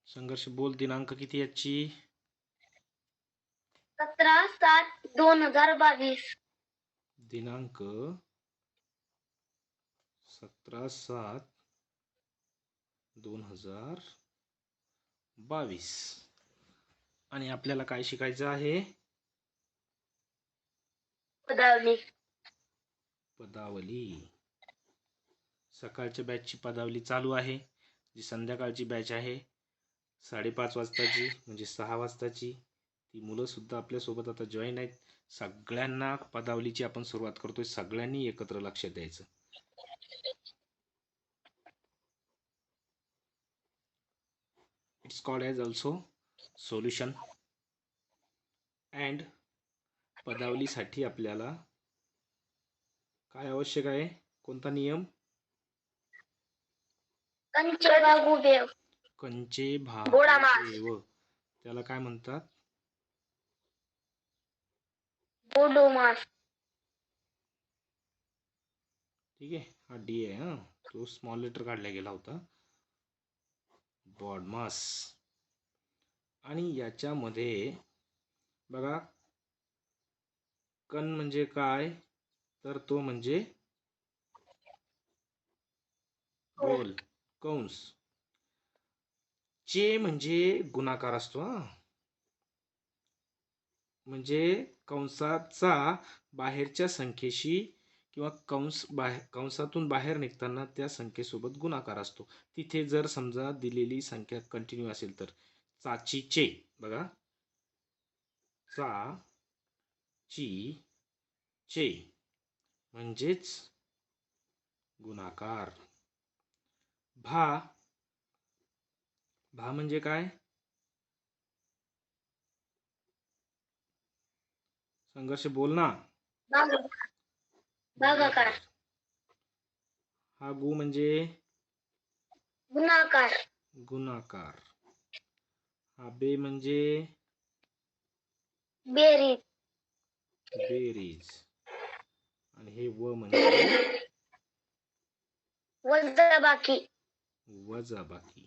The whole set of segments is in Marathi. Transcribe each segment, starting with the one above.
संघर्ष बोल. दिनांक किती याची? 17/7/2022. दिनांक 17/7/2022. आणि आपल्याला काय शिकायचं आहे? पदावली. पदावली. सकाळच्या बॅचची पदावली चालू आहे. जी संध्याकाळची बॅच आहे 5:30 वाजताची, म्हणजे 6 वाजताची. ती मुलं सुद्धा आपल्यासोबत आता जॉईन आहेत. सगळ्यांना पदावलीची आपण सुरुवात करतोय. सगळ्यांनी एकत्र लक्ष द्यायचं. It's called as also solution. And पदावलीसाठी आपल्याला काय आवश्यक आहे? कोणता नियम? कंचे भागू देव. कंचे गोडा मास. भागदेव. त्याला काय म्हणतात? गोडो मास. ठीक आहे. हा डी आहे. हा, तो स्मॉल लेटर काढला गेला होता. बॉडमास. आणि याच्यामध्ये बघा, कण म्हणजे काय? तर तो म्हणजे बोल, कंस. चे म्हणजे गुणाकार असतो. हा, म्हणजे कंसाचा बाहेरच्या संख्येशी किंवा कंसातून बाहेर निघताना त्या संख्येसोबत गुणाकार असतो. तिथे जर समजा दिलेली संख्या कंटिन्यू असेल तर चाची चे. बघा, चा ची चे म्हणजेच गुणाकार. भा. भा म्हणजे काय? संघर्ष बोल ना. भागाकार. हा गु म्हणजे गुणाकार. गुणाकार. हा बे म्हणजे बेरीज. बेरीज. आणि हे व म्हणजे वजाबाकी. वजाबाकी.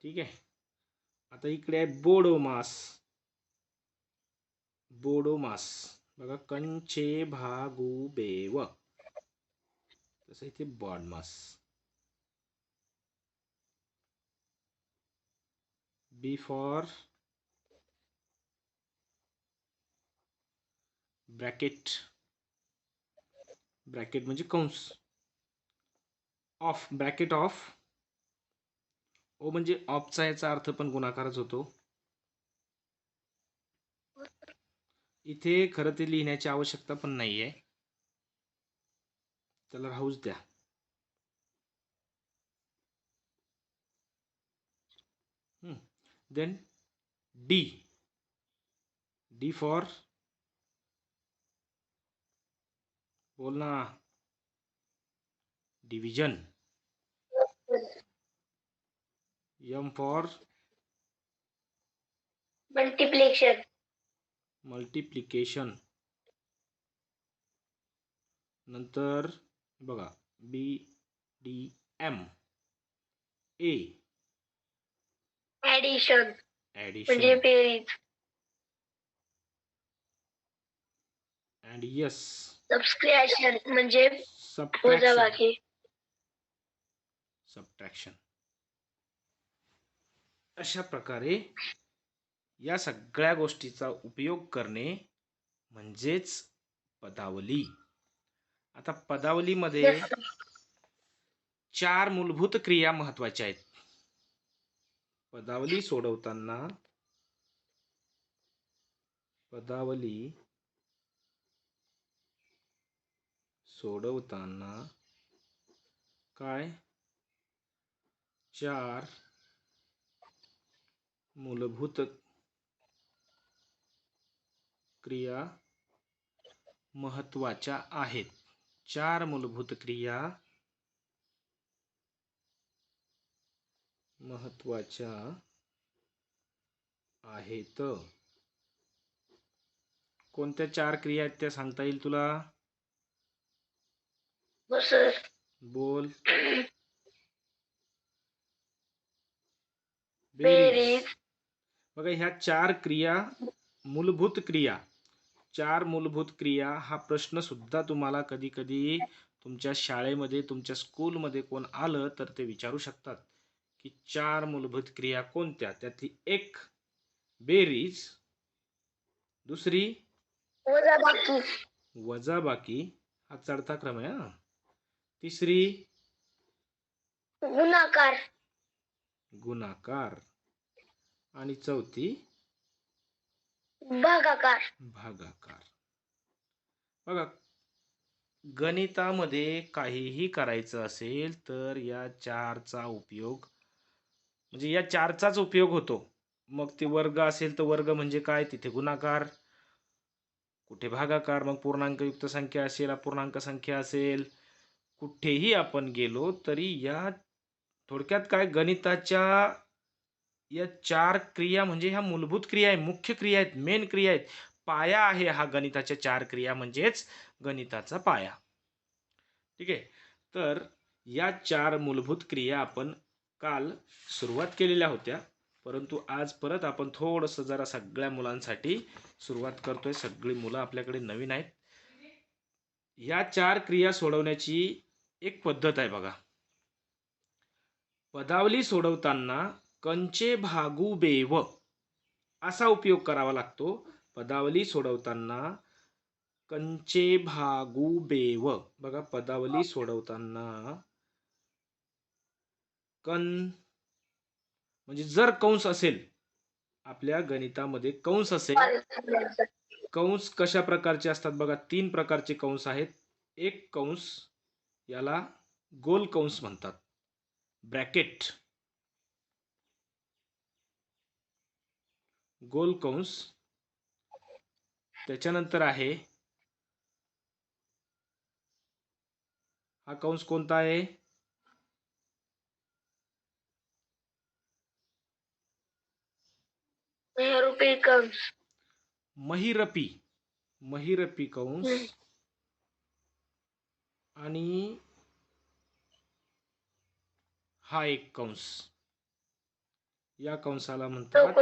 ठीक आहे. आता इकडे आहे बोडोमास. बोडोमास. बघा, कंचे भागू बेव. तसं इथे BODMAS. B for bracket. Bracket म्हणजे कंस. ऑफ. Bracket of. ओ म्हणजे ऑफचा याचा अर्थ पण गुणाकारच होतो. इथे खरं ते लिहिण्याची आवश्यकता पण नाहीये, त्याला राहूच द्या. Then D. डी फॉर बोल ना. Division. M for multiplication. Multiplication. नंतर बघा, B D M. A. Addition addition. म्हणजे बेरीज. And yes. सबस्ट्रॅक्शन म्हणजे सबट्रॅक्शन. वजाबाकी. सबट्रॅक्शन. अशा प्रकारे या सगळ्या गोष्टीचा उपयोग करणे म्हणजेच पदावली. आता पदावलीमध्ये 4 मूलभूत क्रिया महत्वाच्या आहेत. पदावली सोडवताना काय 4 मूलभूत क्रिया महत्वाच्या आहेत. 4 मूलभूत क्रिया महत्वाच्या आहेत. कोणत्या 4 क्रिया आहेत त्या सांगता येईल तुला? बोल. बेरीज. बघा ह्या चार मूलभूत क्रिया हा प्रश्न सुद्धा तुम्हाला कधी कधी तुमच्या शाळेमध्ये तुमच्या स्कूलमध्ये कोण आलं तर ते विचारू शकतात की चार मूलभूत क्रिया कोणत्या. त्यातली एक बेरीज, दुसरी वजाबाकी. वजाबाकी, हा चढता क्रम आहे हा. तिसरी गुणाकार. गुणाकार आणि चौथी भागाकार. भागाकार. बघा गणितामध्ये काहीही करायचं असेल तर या चारचा उपयोग म्हणजे या चारचाच उपयोग होतो. मग ते वर्ग असेल तर वर्ग म्हणजे काय, तिथे गुणाकार, कुठे भागाकार, मग पूर्णांकयुक्त संख्या असेल अपूर्णांक संख्या असेल, कुठेही आपण गेलो तरी या थोडक्यात काय गणिताच्या या चार क्रिया म्हणजे ह्या मूलभूत क्रिया आहे, मुख्य क्रिया आहेत, मेन क्रिया आहेत, पाया आहे हा गणिताच्या चार क्रिया म्हणजेच गणिताचा पाया. ठीक आहे. तर या चार मूलभूत क्रिया आपण काल सुरुवात केलेल्या होत्या, परंतु आज परत आपण थोडंसं जरा सगळ्या मुलांसाठी सुरुवात करतोय. सगळी मुलं आपल्याकडे नवीन आहेत. या चार क्रिया सोडवण्याची एक पद्धत आहे बघा. पदावली सोडवताना कंचे भागू बेव असा उपयोग करावा लागतो. पदावली सोडवताना कंचे भागू बेव. बघा पदावली सोडवताना कन म्हणजे जर कंस असेल, आपल्या गणितामध्ये कंस असेल, कंस कशा प्रकारचे असतात बघा, तीन प्रकारचे कंस आहेत. एक कंस याला गोल कंस म्हणतात, ब्रॅकेट, गोल कंस. त्याच्यानंतर आहे हा कंस कोणता आहे, महिरूपी कंस. महिरपी कंस. आणि हा एक कंस, या कंसाला म्हणतात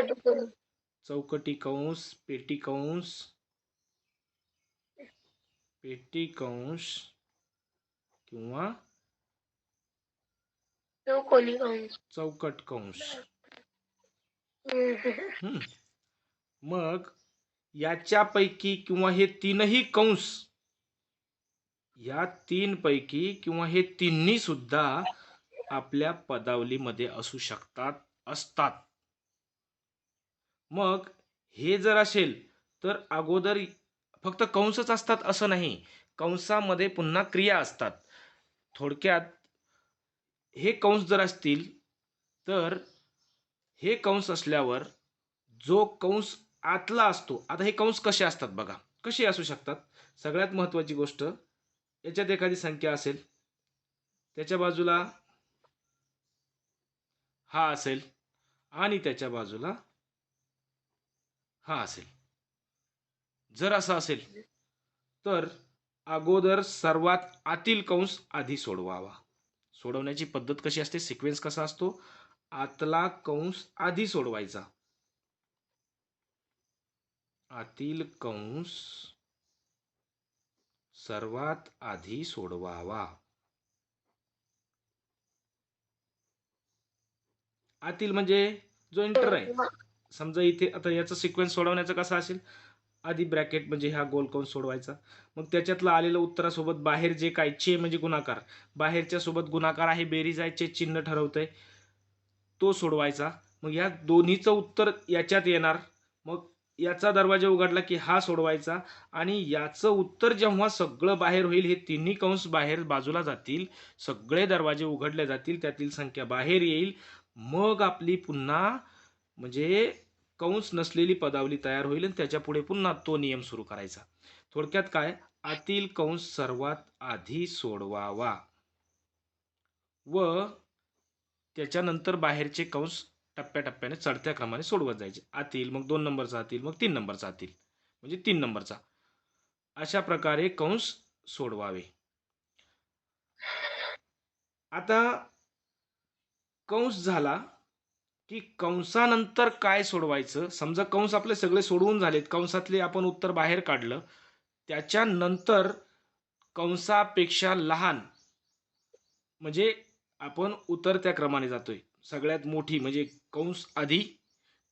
चौकटी कंस, पेटी कंस, किंवा चौकट कंस. मग याच्यापैकी किंवा हे तीनही कंस, या तीन पैकी किंवा हे तिन्ही सुद्धा आपल्या पदावलीमध्ये असू शकतात, असतात. मग हे जर असेल तर अगोदर फक्त कंसच असतात असं नाही, कंसामध्ये पुन्हा क्रिया असतात. थोडक्यात हे कंस जर असतील तर हे कंस असल्यावर जो कंस आतला असतो, आता हे कंस कसे असतात बघा, कसे असू शकतात. सगळ्यात महत्वाची गोष्ट, याच्यात एखादी संख्या असेल, त्याच्या बाजूला हा असेल आणि त्याच्या बाजूला हा असेल. जर असं असेल तर अगोदर सर्वात आतील कंस आधी सोडवावा. सोडवण्याची पद्धत कशी असते, सिक्वेन्स कसा असतो, आतला कंस आधी सोडवायचा, आतील कंस सर्वात आधी सोडवावा. आतील म्हणजे जो एंटर आहे. समजा इथे आता याचा सिक्वेन्स सोडवण्याचा कसा असेल, आधी ब्रॅकेट म्हणजे हा गोल कंस सोडवायचा, मग त्याच्यातलं आलेलं उत्तरासोबत बाहेर जे काय चे म्हणजे गुणाकार, बाहेरच्या सोबत गुणाकार आहे, बेरीज आहे, चे चिन्ह ठरवतंय, तो सोडवायचा. मग या दोन्हीचं उत्तर याच्यात येणार, मग याचा दरवाजा उघडला की हा सोडवायचा, आणि याचं उत्तर जेव्हा सगळं बाहेर होईल, हे तिन्ही कंस बाहेर बाजूला जातील, सगळे दरवाजे उघडले जातील, त्यातील संख्या बाहेर येईल, मग आपली पुन्हा म्हणजे कंस नसलेली पदावली तयार होईल आणि त्याच्या पुढे पुन्हा तो नियम सुरू करायचा. थोडक्यात काय, आतील कंस सर्वात आधी सोडवावा व त्याच्यानंतर बाहेरचे कंस टप्प्याटप्प्याने चढत्या क्रमाने सोडवत जायचे. आतील, मग 2 नंबरचा आतील, मग 3 नंबरचा आतील, म्हणजे 3 नंबरचा. अशा प्रकारे कंस सोडवावे. आता कंस झाला की कंसानंतर काय सोडवायचं. समजा कंस आपले सगळे सोडवून झालेत, कंसातले आपण उत्तर बाहेर काढलं, त्याच्यानंतर कंसापेक्षा लहान म्हणजे आपण उतरत्या क्रमाने जातोय. सगळ्यात मोठी म्हणजे कंस आधी,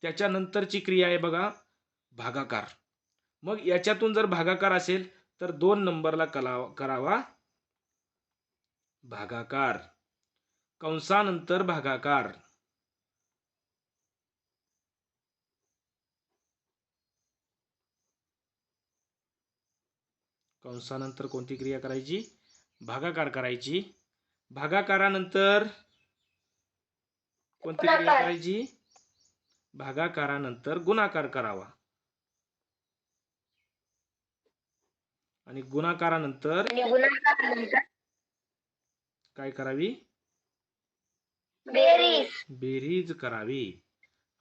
त्याच्यानंतरची क्रिया आहे बघा भागाकार. मग याच्यातून जर भागाकार असेल तर 2 नंबरला करावा भागाकार. कंसानंतर भागाकार. कंसानंतर कोणती क्रिया करायची? भागाकार करायची. भागाकारानंतर कोणती क्रिया गुणाकार. करायची? भागाकारानंतर गुणाकार करावा. आणि गुणाकारानंतर आणि गुणाकारानंतर काय करावी? बेरीज. बेरीज करावी.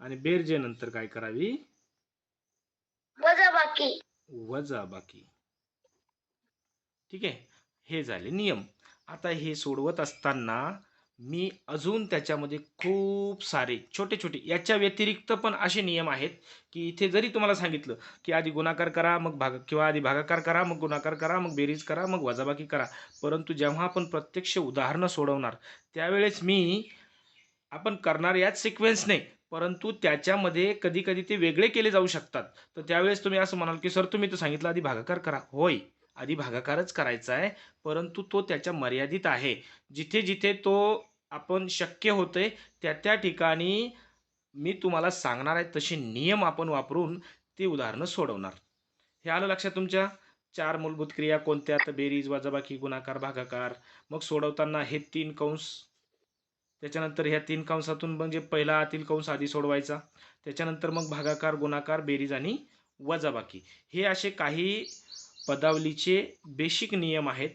आणि बेरजेनंतर काय करावी? वजाबाकी. वजाबाकी. ठीक आहे, हे झाले नियम. आता हे सोडवत असताना मी अजून त्याच्यामध्ये खूप सारे छोटे छोटे याच्या व्यतिरिक्त पण असे नियम आहेत की इथे जरी तुम्हाला सांगितलं की आधी गुणाकार करा मग किंवा आधी भागाकार करा मग गुणाकार करा मग बेरीज करा मग वजाबाकी करा, परंतु जेव्हा आपण प्रत्यक्ष उदाहरणं सोडवणार त्यावेळेस आपण करणार याच सिक्वेन्सने, परंतु त्याच्यामध्ये कधी कधी ते वेगळे केले जाऊ शकतात. तर त्यावेळेस तुम्ही असं म्हणाल की सर तुम्ही तर सांगितलं आधी भागाकार करा. होय, आधी भागाकारच करायचा आहे, परंतु तो त्याच्या मर्यादित आहे. जिथे जिथे तो आपण शक्य होते त्या ठिकाणी मी तुम्हाला सांगणार आहे तसे नियम आपण वापरून ते उदाहरणं सोडवणार. हे आलं लक्षात तुमच्या? 4 मूलभूत क्रिया कोणत्या? तर बेरीज, वजाबाकी, गुणाकार, भागाकार. मग सोडवताना हे 3 कंस, त्याच्यानंतर ह्या 3 कंसातून म्हणजे पहिला आतील कंस आधी सोडवायचा, त्याच्यानंतर मग भागाकार, गुणाकार, बेरीज आणि वजाबाकी. हे असे काही पदावलीचे बेसिक नियम आहेत.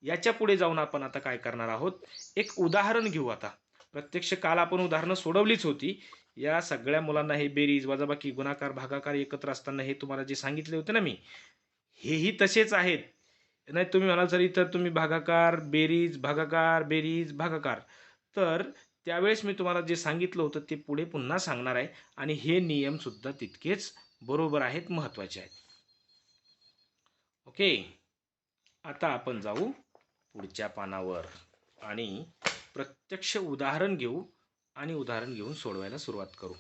याच्या पुढे जाऊन आपण आता काय करणार आहोत, एक उदाहरण घेऊ. आता प्रत्यक्ष काल आपण उदाहरणं सोडवलीच होती. या सगळ्या मुलांना हे बेरीज, वजाबाकी, गुणाकार, भागाकार एकत्र असताना हे तुम्हाला जे सांगितले होते ना मी, हेही तसेच आहेत. नाही तुम्ही म्हणाल सर इथं तुम्ही भागाकार बेरीज भागाकार, तर त्यावेळेस मी तुम्हाला जे सांगितलं होतं ते पुढे पुन्हा सांगणार आहे. आणि हे नियम सुद्धा तितकेच बरोबर आहेत, महत्त्वाचे आहेत. ओके, आता आपण जाऊ पुढच्या पानावर आणि प्रत्यक्ष उदाहरण घेऊ आणि उदाहरण घेऊन सोडवायला सुरुवात करू.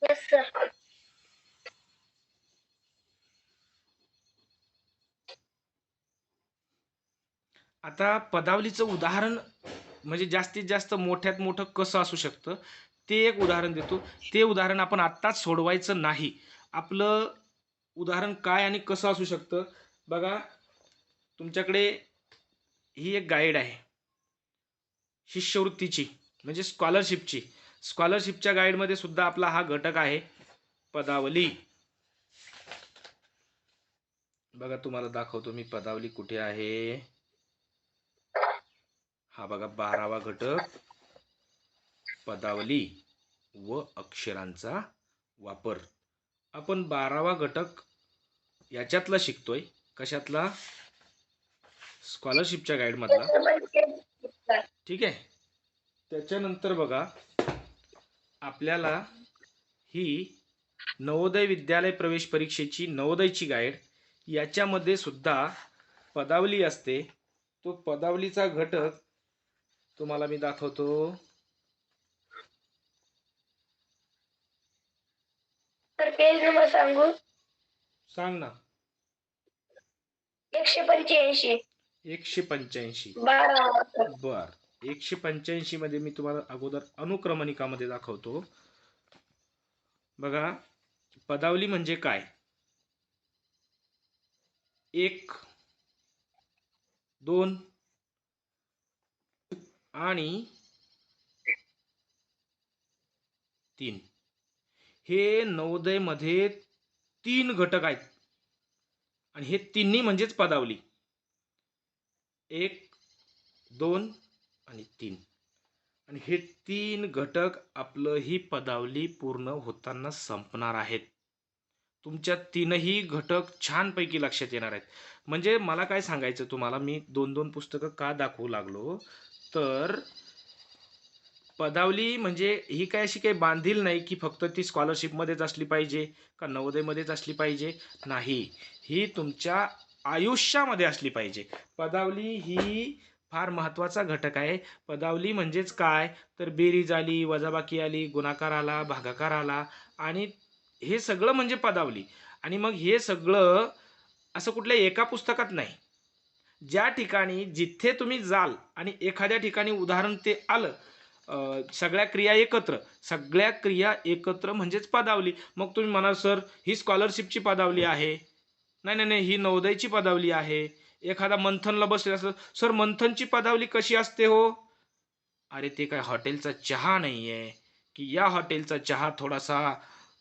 Yes sir. आता पदावलीचं उदाहरण म्हणजे जास्तीत जास्त मोठ्यात मोठं कसं असू शकतं ते एक उदाहरण देतो. ते उदाहरण आपण आत्ताच सोडवायचं नाही. आपलं उदाहरण काय आणि कसं असू शकतं बघा. तुमच्याकडे ही एक गाईड आहे शिष्यवृत्तीची म्हणजे स्कॉलरशिपच्या गाईडमध्ये सुद्धा आपला हा घटक आहे पदावली. बघा तुम्हाला दाखवतो मी पदावली कुठे आहे. हा बघा 12वा घटक पदावली व अक्षरांचा वापर. आपण 12वा घटक याच्यातला शिकतोय. कशातला? स्कॉलरशिपच्या गाईड मधला. ठीक आहे. त्याच्यानंतर बघा आपल्याला ही नवोदय विद्यालय प्रवेश परीक्षेची नवोदयची गाईड, याच्यामध्ये सुद्धा पदावली असते. तो पदावलीचा घटक तुम्हाला मी दाखवतो. तर पेज नंबर सांगू? सांग ना. 185. 185. 12. बर, 185 मध्ये मी तुम्हाला अगोदर अनुक्रमणिकामध्ये दाखवतो. बघा पदावली म्हणजे काय. 1, 2 आणि 3 हे नवोदय मध्ये 3 घटक आहेत आणि हे तिन्ही म्हणजेच पदावली. 1, 2 आणि 3. आणि हे 3 घटक आपलं ही पदावली पूर्ण होताना संपणार आहेत. तुमच्या 3ही घटक छानपैकी लक्षात येणार आहेत. म्हणजे मला काय सांगायचं तुम्हाला, मी 2-2 पुस्तकं का दाखवू लागलो तर पदावली म्हणजे ही काय अशी काही बांधील नाही की फक्त ती स्कॉलरशिपमध्येच असली पाहिजे का नवोदयमध्येच असली पाहिजे. नाही, ही तुमच्या आयुष्यामध्ये असली पाहिजे. पदावली ही फार महत्त्वाचा घटक आहे. पदावली म्हणजेच काय, तर बेरीज आली, वजाबाकी आली, गुणाकार आला, भागाकार आला आणि हे सगळं म्हणजे पदावली. आणि मग हे सगळं असं कुठल्या एका पुस्तकात नाही. ज्या ठिकाणी जिथे तुम्ही जाल आणि एखाद्या ठिकाणी उदाहरण ते आलं, सगळ्या क्रिया एकत्र म्हणजेच पदावली. मग तुम्ही म्हणाल सर ही स्कॉलरशिपची पदावली आहे. नाही नाही नाही, ही नवोदयची पदावली आहे. एखादा मंथनला बसले असं, सर मंथनची पदावली कशी असते हो? अरे ते काय हॉटेलचा चहा नाहीये की या हॉटेलचा चहा थोडासा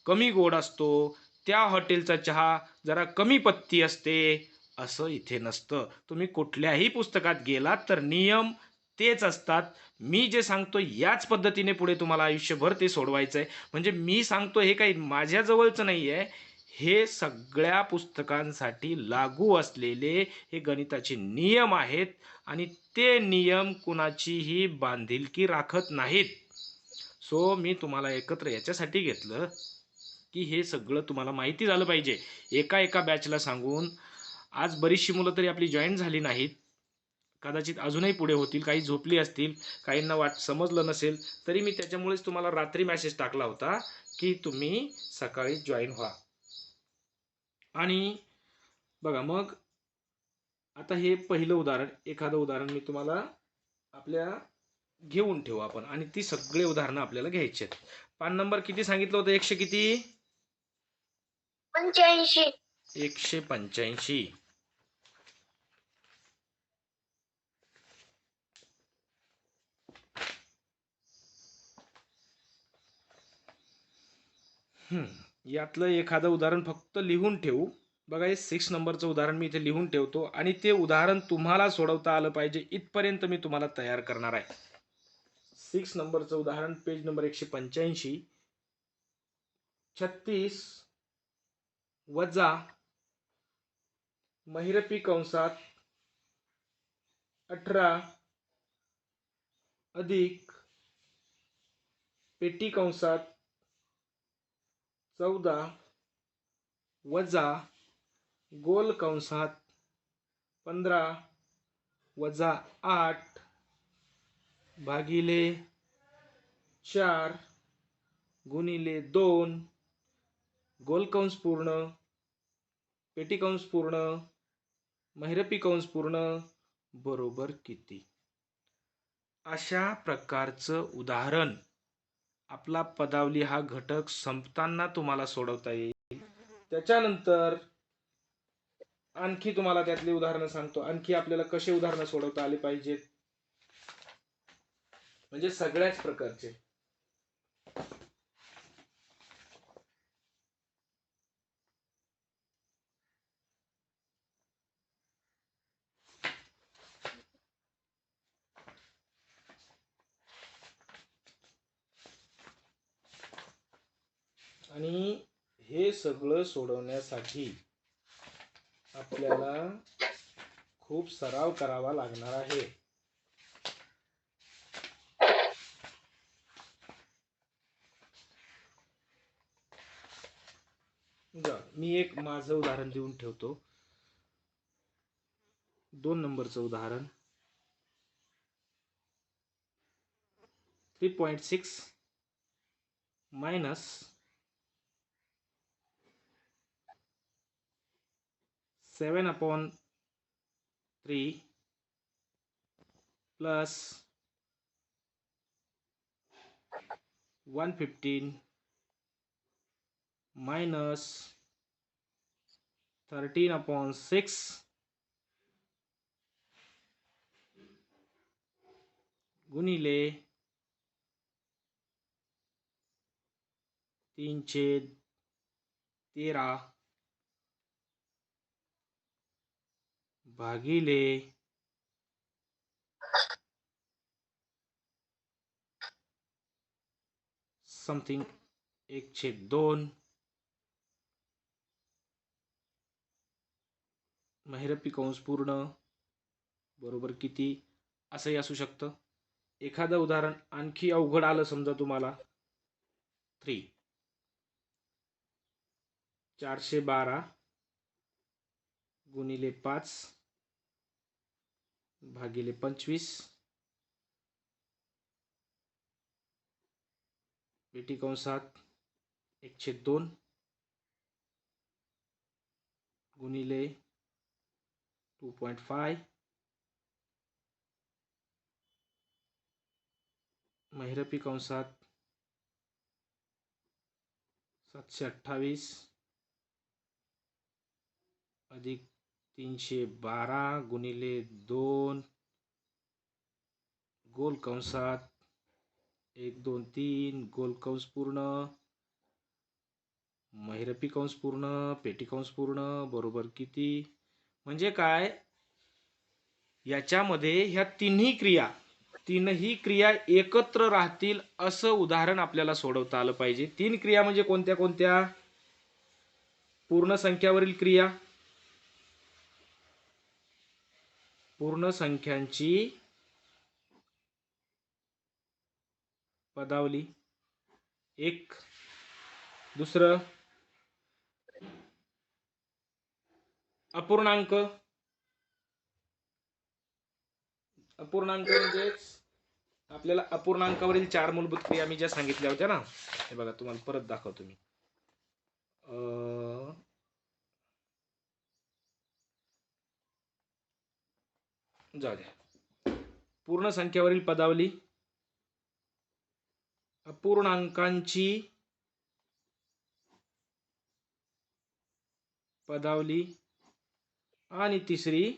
कमी गोड असतो, त्या हॉटेलचा चहा जरा कमी पत्ती असते, असं इथे नसतं. तुम्ही कुठल्याही पुस्तकात गेलात तर नियम तेच असतात. मी जे सांगतो याच पद्धतीने पुढे तुम्हाला आयुष्यभर ते सोडवायचं आहे. म्हणजे मी सांगतो हे काही माझ्याजवळचं नाही आहे, हे सगळ्या पुस्तकांसाठी लागू असलेले हे गणिताचे नियम आहेत आणि ते नियम कुणाचीही बांधिलकी राखत नाहीत. सो मी तुम्हाला एकत्र याच्यासाठी घेतलं की हे सगळं तुम्हाला माहिती झालं पाहिजे. एका एका बॅचला सांगून आज बरीचशी मुलं तरी आपली जॉईन झाली नाहीत. कदाचित अजूनही पुढे होतील, काही झोपली असतील, काहींना समजलं नसेल, तरी मी त्याच्यामुळेच तुम्हाला रात्री मेसेज टाकला होता की तुम्ही सकाळी जॉईन व्हा. आणि बघा मग आता हे पहिलं उदाहरण, एखादं उदाहरण मी तुम्हाला आपल्या घेऊन ठेवू आपण आणि ती सगळे उदाहरणं आपल्याला घ्यायची आहेत. पान नंबर किती सांगितलं होतं? 100 किती? 85. 185. यातलं एखादं उदाहरण फक्त लिहून ठेवू. बघा हे 6 नंबरचं उदाहरण मी इथे लिहून ठेवतो आणि ते उदाहरण तुम्हाला सोडवता आलं पाहिजे इथपर्यंत मी तुम्हाला तयार करणार आहे. 6 नंबरचं उदाहरण पेज नंबर 185. 36 वजा महिरपी कंसात 18 अधिक पेटी कंसात 14 वजा गोल कंसात 15 वजा 8 भागिले 4 गुणिले 2 गोल कंस पूर्ण पेटी कंस पूर्ण महिरपी कंस पूर्ण बरोबर किती. अशा प्रकारचं उदाहरण आपला पदावली हा घटक संपताना तुम्हाला सोडवता येईल. त्याच्यानंतर आणखी तुम्हाला त्यातली उदाहरणं सांगतो, आणखी आपल्याला कसे उदाहरणं सोडवता आले पाहिजेत, म्हणजे सगळ्याच प्रकारचे. आणि हे सगळं सोडवण्यासाठी आपल्याला खूप सराव करावा लागणार आहे. मी एक माझं उदाहरण देऊन ठेवतो. 2 नंबरचं उदाहरण 3.6 मायनस 7/3 प्लस 115 मायनस 13/6 गुणिले 3/13 भागिले 1/2 महिरपी कंस पूर्ण बरोबर किती असंही असू शकतं. एखादं उदाहरण आणखी अवघड आलं समजा तुम्हाला 3 412 गुणिले 5 भागिले 25 पेटी कंसात 1/2 गुणिले 2.5 महिरपी कंसात 728 अधिक 312 गुणिले 2 गोल कंसात 1 2 3 गोल कंस पूर्ण महिरपी कंस पूर्ण पेटी कंस पूर्ण बरोबर किती. म्हणजे काय, याच्यामध्ये ह्या तीनही क्रिया एकत्र राहतील असं उदाहरण आपल्याला सोडवता आलं पाहिजे. 3 क्रिया म्हणजे कोणत्या कोणत्या? पूर्ण संख्यावरील क्रिया, पूर्ण संख्यांची पदावली एक. दुसरं अपूर्णांक. अपूर्णांक म्हणजेच आपल्याला अपूर्णांकावरील 4 मूलभूत क्रिया मी ज्या सांगितल्या होत्या ना, हे बघा तुम्हाला परत दाखवतो मी. जाऊ द्या. पूर्ण संख्यावरील पदावली, अपूर्णांकांची पदावली आणि तिसरी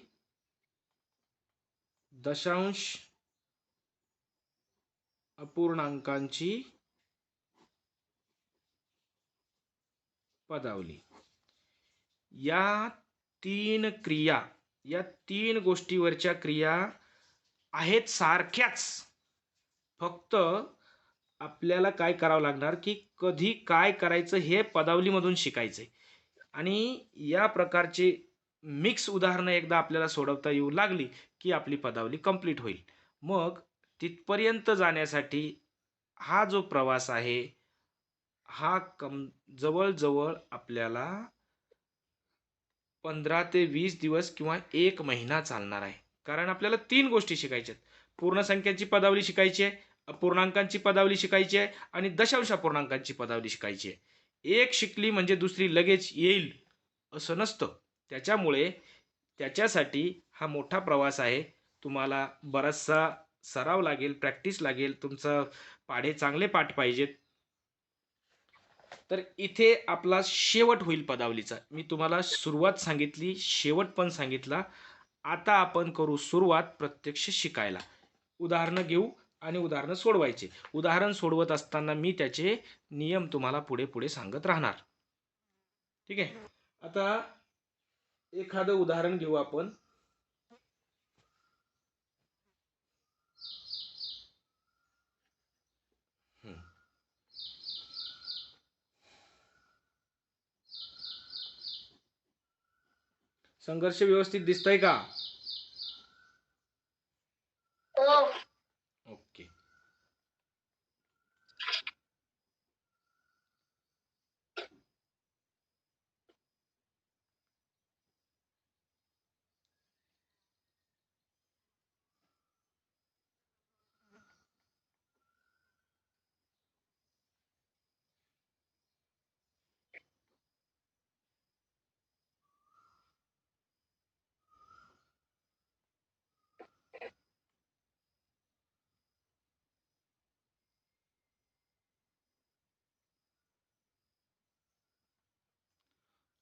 दशांश अपूर्णांकांची पदावली. या 3 क्रिया, या 3 गोष्टीवरच्या क्रिया आहेत सारख्याच. फक्त आपल्याला काय करावं लागणार की कधी काय करायचं हे पदावलीमधून शिकायचंय. आणि या प्रकारचे मिक्स उदाहरणं एकदा आपल्याला सोडवता येऊ लागली की आपली पदावली कंप्लीट होईल. मग तिथपर्यंत जाण्यासाठी हा जो प्रवास आहे हा जवळजवळ आपल्याला 15 ते 20 दिवस किंवा 1 महिना चालणार आहे. कारण आपल्याला 3 गोष्टी शिकायच्या आहेत. पूर्ण संख्यांची पदावली शिकायची आहे, अपूर्णांकांची पदावली शिकायची आहे आणि दशांश अपूर्णांकांची पदावली शिकायची आहे. एक शिकली म्हणजे दुसरी लगेच येईल असं नसतं. त्याच्यामुळे त्याच्यासाठी हा मोठा प्रवास आहे. तुम्हाला बराचसा सराव लागेल, प्रॅक्टिस लागेल, तुमचं पाढे चांगले पाठ पाहिजेत. तर इथे आपला शेवट होईल पदावलीचा. मी तुम्हाला सुरुवात सांगितली, शेवट पण सांगितला. आता आपण करू सुरुवात प्रत्यक्ष शिकायला. उदाहरणं घेऊ आणि उदाहरणं सोडवायचे. उदाहरण सोडवत असताना मी त्याचे नियम तुम्हाला पुढे पुढे सांगत राहणार. ठीक आहे. आता एखादं उदाहरण घेऊ आपण. संघर्ष व्यवस्थित दिसतंय का? हो. ओके.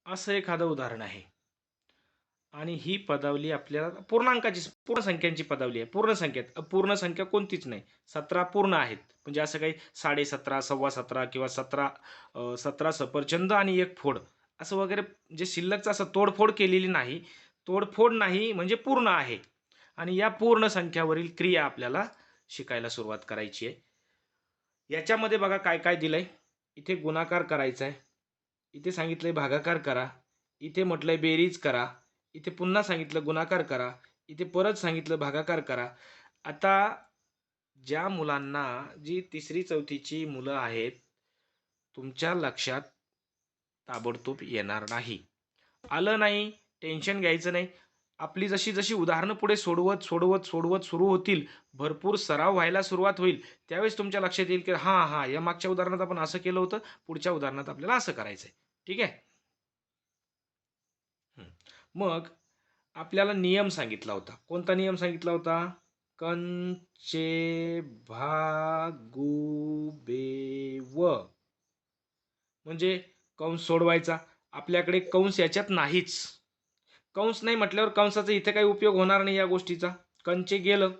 असं एखादं उदाहरण आहे आणि ही पदावली आपल्याला पूर्ण संख्यांची पदावली आहे. पूर्ण संख्येत अपूर्ण संख्या कोणतीच नाही. 17 पूर्ण आहेत. म्हणजे असं काही 17.5 17.25 किंवा 17 सफरचंद आणि 1 फोड असं वगैरे जे शिल्लकचं असं तोडफोड केलेली नाही. तोडफोड नाही म्हणजे पूर्ण आहे. आणि या पूर्ण संख्यावरील क्रिया आपल्याला शिकायला सुरुवात करायची आहे. याच्यामध्ये बघा काय काय दिलंय. इथे गुणाकार करायचा आहे, इथे सांगितलंय भागाकार करा, इथे म्हटलंय बेरीज करा, इथे पुन्हा सांगितलं गुणाकार करा, इथे परत सांगितलं भागाकार करा. आता ज्या मुलांना जी 3री 4थीची मुलं आहेत, तुमच्या लक्षात ताबडतोब येणार नाही. आलं नाही, टेन्शन घ्यायचं नाही. आपली जशी जशी उदाहरणं पुढे सोडवत सोडवत सोडवत सुरू होतील, भरपूर सराव व्हायला सुरुवात होईल, त्यावेळेस तुमच्या लक्षात येईल की हां हां, या मागच्या उदाहरणात आपण असं केलं होतं, पुढच्या उदाहरणात आपल्याला असं करायचंय. ठीक आहे. मग आपल्याला नियम सांगितला होता. कोणता नियम सांगितला होता? कंचे भागुबेव. म्हणजे कंस सोडवायचा. आपल्याकडे कंस याच्यात नाहीच. कंस नाही म्हटल्यावर कंसाचा इथे काही उपयोग होणार नाही या गोष्टीचा. कंचे गेलं.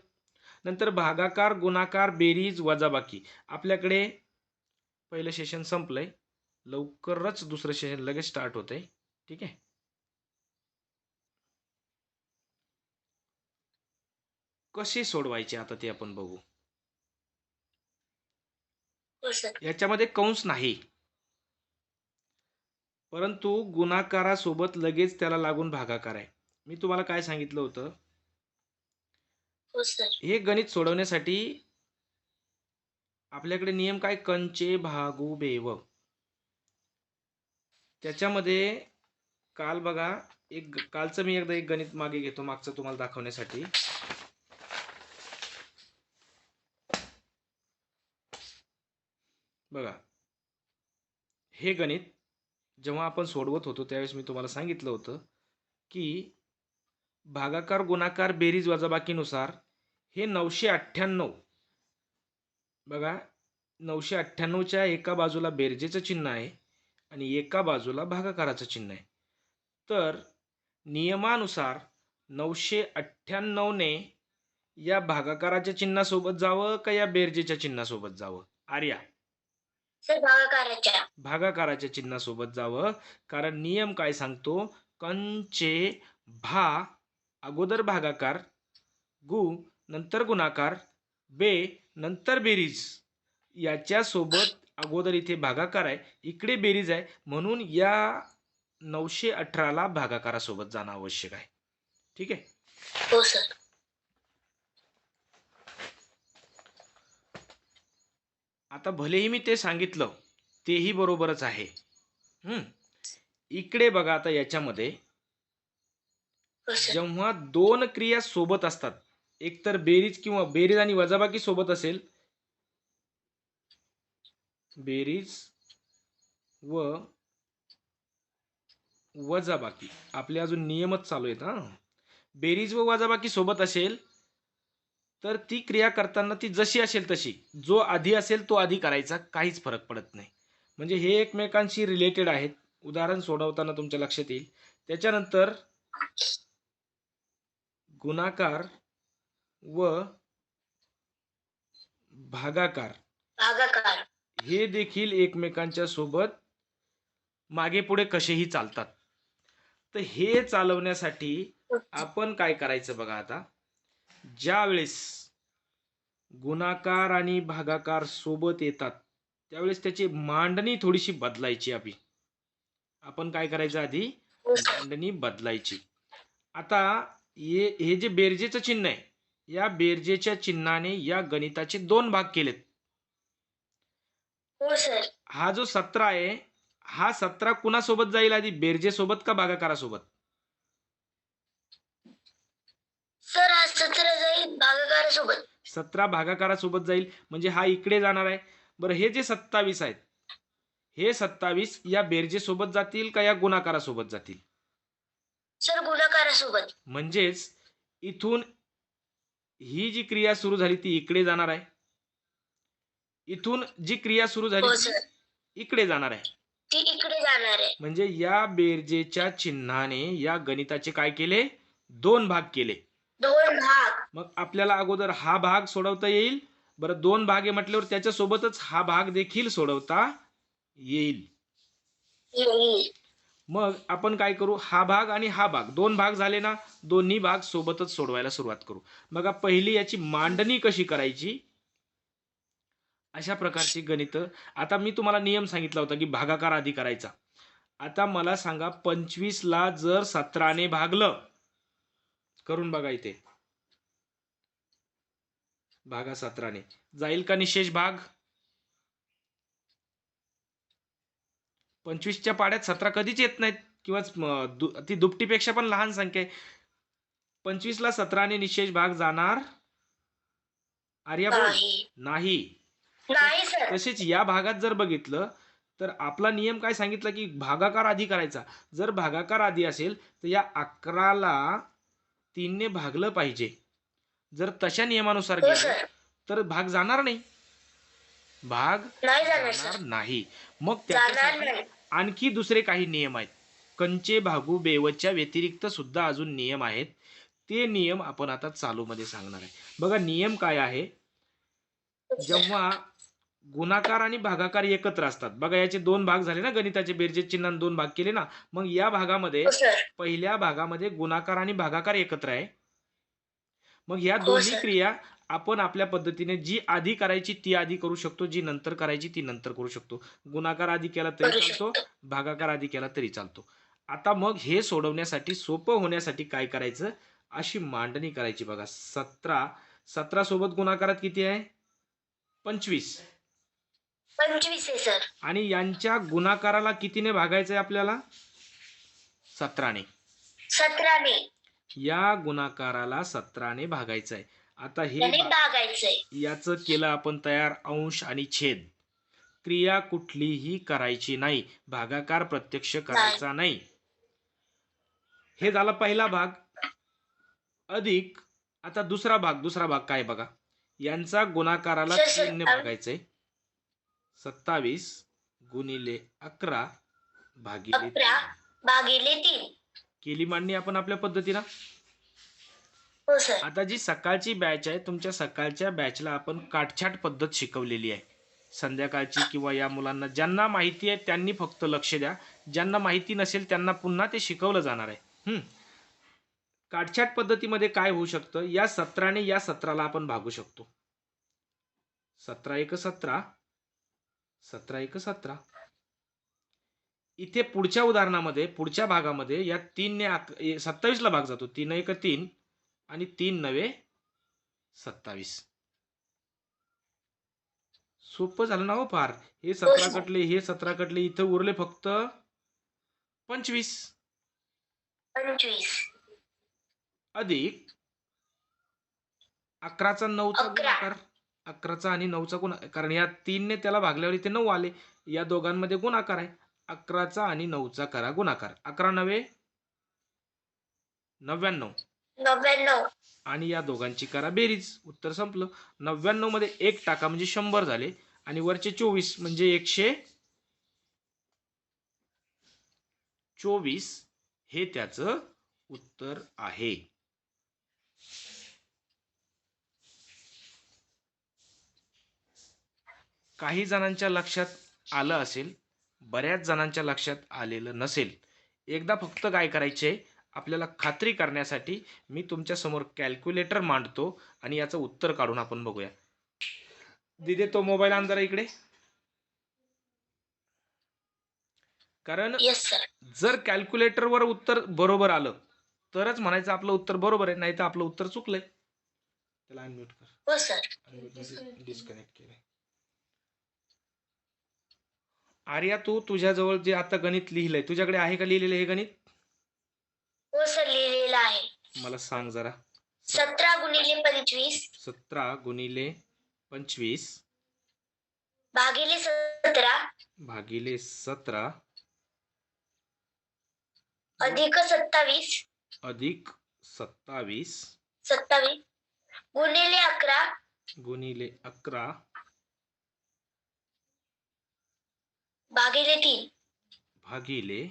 नंतर भागाकार, गुणाकार, बेरीज, वजाबाकी. आपल्याकडे पहिलं सेशन संपलंय. लवकरच दुसरं सेशन लगेच स्टार्ट होतंय. ठीक आहे. कसे सोडवायचे आता ते आपण बघू. याच्यामध्ये कंस नाही, परंतु गुणाकारासोबत लगेच त्याला लागून भागाकार आहे. मी तुम्हाला काय सांगितलं होतं? हे गणित सोडवण्यासाठी आपल्याकडे नियम काय? कंचे भागू बेव. त्याच्यामध्ये काल बघा, कालचं मी एकदा एक गणित मागे घेतो मागचं तुम्हाला दाखवण्यासाठी. बघा, हे गणित जेव्हा आपण सोडवत होतो त्यावेळेस मी तुम्हाला सांगितलं होतं की भागाकार, गुणाकार, बेरीज, वजाबाकीनुसार हे 998. बघा, 998च्या एका बाजूला बेरजेचं चिन्ह आहे आणि एका बाजूला भागाकाराचं चिन्ह आहे. तर नियमानुसार 998ने या भागाकाराच्या चिन्हासोबत जावं का या बेरजेच्या चिन्हासोबत जावं? आर्या, भागाकाराच्या चिन्हासोबत जावं. कारण नियम काय सांगतो? कंचे भा अगोदर भागाकार, गु नंतर गुणाकार, बे नंतर बेरीज. याच्या सोबत अगोदर इथे भागाकार आहे, इकडे बेरीज आहे, म्हणून या 918ला भागाकारासोबत जाणं आवश्यक आहे. ठीक आहे. हो सर. आता भलेही मी ते सांगितलं, तेही बरोबरच आहे. इकडे बघा, आता याच्यामध्ये जेव्हा दोन क्रिया सोबत असतात, एकतर बेरीज किंवा बेरीज आणि वजाबाकी सोबत असेल, बेरीज व वजाबाकी, आपले अजून नियमच चालू आहेत. बेरीज व वजाबाकी सोबत असेल तर ती क्रिया करताना ती जशी असेल तशी, जो आधी असेल तो आधी करायचा, काहीच फरक पडत नाही. म्हणजे हे एकमेकांशी रिलेटेड आहेत. उदाहरण सोडवताना तुमच्या लक्षात येईल. त्याच्यानंतर गुणाकार व भागाकार हे देखील एकमेकांच्या सोबत मागे पुढे कसेही चालतात. तर हे चालवण्यासाठी आपण काय करायचं बघा. आता ज्या वेळेस गुणाकार आणि भागाकार सोबत येतात त्यावेळेस त्याची मांडणी थोडीशी बदलायची. आपण काय करायचं? आधी मांडणी बदलायची. आता हे जे बेरजेचं चिन्ह आहे, या बेरजेच्या चिन्हाने या गणिताचे 2 भाग केलेत. हो सर. हा जो 17 आहे, हा 17 कुणासोबत जाईल आधी? बेरजेसोबत का भागाकारासोबत? सर हा 17 जाईल भागाकारासोबत. 17 भागाकारासोबत जाईल, म्हणजे हा इकडे जाणार आहे. बरं, हे जे 27 आहेत, हे 27 या बेरजेसोबत जातील का या गुणाकारासोबत जातील? सर गुणाकारासोबत. म्हणजेच इथून ही जी क्रिया सुरू झाली ती इकडे जाणार आहे, इथून जी क्रिया सुरू झाली ती इकडे जाणार आहे, ती इकडे जाणार आहे. म्हणजे या बेरजेच्या चिन्हाने या गणिताचे काय केले? 2 भाग केले. 2 भाग. मग आपल्याला अगोदर हा भाग सोडवता येईल. बरं, 2 भाग आहे म्हटल्यावर त्याच्यासोबतच हा भाग देखील सोडवता येईल. मग आपण काय करू? हा भाग आणि हा भाग, 2 भाग झाले ना, दोन्ही भाग सोबतच सोडवायला सुरुवात करू. मग पहिली याची मांडणी कशी करायची? अशा प्रकारची गणित. आता मी तुम्हाला नियम सांगितला होता की भागाकार आधी करायचा. आता मला सांगा, 25ला जर 17ने भागलं, करून बघा इथे. भागा 17ने जाईल का निशेष भाग? 25च्या पाड्यात 17 कधीच येत नाहीत, किंवा ती दुपटीपेक्षा पण लहान संख्या आहे. 25ला 17ने निशेष भाग जाणार? आर्या बोल. नाही. नाही. नाही सर. तसेच या भागात जर बघितलं तर आपला नियम काय सांगितला की भागाकार आधी करायचा. जर भागाकार आधी असेल तर या 11ला 3ने भागलं पाहिजे. जर तशा नियमानुसार हो गेलं सर. तर भाग जाणार नाही. भाग नाही जाणार जाणार सर. नाही. मग जाणार त्याच्यासाठी नाही. आणखी दुसरे काही नियम आहेत. कंचे भागू बेवच्या व्यतिरिक्त सुद्धा अजून नियम आहेत. ते नियम आपण आता चालूमध्ये सांगणार आहे. बघा नियम काय आहे. हो सर. जेव्हा गुणाकार आणि भागाकार एकत्र असतात, बघा याचे 2 भाग झाले ना, गणिताचे बेरजेचे चिन्हाने 2 भाग केले ना. मग या भागामध्ये हो सर. पहिल्या भागामध्ये गुणाकार आणि भागाकार एकत्र आहे. मग ह्या हो दोन्ही सर. क्रिया आपण आपल्या पद्धतीने जी आधी करायची ती आधी करू शकतो, जी नंतर करायची ती नंतर करू शकतो. गुणाकार आधी केला तरी करू चालतो, शकतो. भागाकार आधी केला तरी चालतो. आता मग हे सोडवण्यासाठी सोपं होण्यासाठी काय करायचं, अशी मांडणी करायची. बघा 17 सोबत गुणाकारात किती आहे? 25. 25 आहे सर. आणि यांच्या गुणाकाराला कितीने भागायचं आहे आपल्याला? 17ने. 17ने. या गुणाकाराला 17ने भागायचं आहे. आता त्याने हे भागायचंय. याचं केलं आपण तयार अंश आणि छेद. क्रिया कुठलीही करायची नाही, भागाकार प्रत्यक्ष करायचा नाही. हे झाला पहिला भाग. अधिक आता दुसरा भाग काय बघा. यांचा गुणाकाराला सर, 3 ने भागायचंय. 27 गुणिले 11 भागिले 11 3. भागिले 3. केली मांडणी आपण आपल्या पद्धतीनं. हो सर. आता जी सकाळची बॅच आहे, तुमच्या सकाळच्या बॅचला आपण काटछाट पद्धत शिकवलेली आहे. संध्याकाळची किंवा या मुलांना ज्यांना माहिती आहे त्यांनी फक्त लक्ष द्या. ज्यांना माहिती नसेल त्यांना पुन्हा ते शिकवलं जाणार आहे. काटछाट पद्धतीमध्ये काय होऊ शकतं, या 17ने या 17ला आपण भागू शकतो. 17 एक 17, 17 एक 17. इथे पुढच्या उदाहरणामध्ये पुढच्या भागामध्ये या 3ने 27ला भाग जातो. 3 एक 3 आणि 3 नवे 27. सोपं झालं ना हो फार. हे 17 कटले, हे 17 कटले, इथं उरले फक्त 25. 25 अधिक 11चा 9चा 11. गुणाकार. 11चा आणि 9चा गुणाकार, कारण या 3ने त्याला भागल्यावर इथे 9 आले. या दोघांमध्ये गुणाकार आहे. 11चा आणि 9चा करा गुणाकार. 11 नवे 99. 99. आणि या दोघांची करा बेरीज. उत्तर संपलं. 99 मध्ये 1 टाका म्हणजे 100 झाले. आणि वरचे 24 म्हणजे 124 हे त्याचं उत्तर आहे. काही जणांच्या लक्षात आलं असेल, बऱ्याच जणांच्या लक्षात आलेलं नसेल. एकदा फक्त काय करायचे, आपल्याला खात्री करण्यासाठी मी तुमच्या समोर कॅल्क्युलेटर मांडतो आणि याचं उत्तर काढून आपण बघूया. दिदे तो मोबाईल आण जरा इकडे. कारण येस सर. जर कॅल्क्युलेटरवर उत्तर बरोबर आलं तरच म्हणायचं आपलं उत्तर बरोबर आहे, नाही तर आपलं उत्तर चुकलंय. त्याला अनम्यूट कर. हो सर. डिस्कनेक्ट केलंय. आर्या तू तुझ्याजवळ जे आता गणित लिहिलंय, तुझ्याकडे आहे का लिहिलेलं हे गणित? हो सर, लिहिलेलं आहे. मला सांग जरा. 17 गुणिले 25 17 गुणिले 25 भागिले 17 भागिले 17 अधिक 27 अधिक 27 27 गुणिले 11 गुणिले 11 भागिले 3. भागिले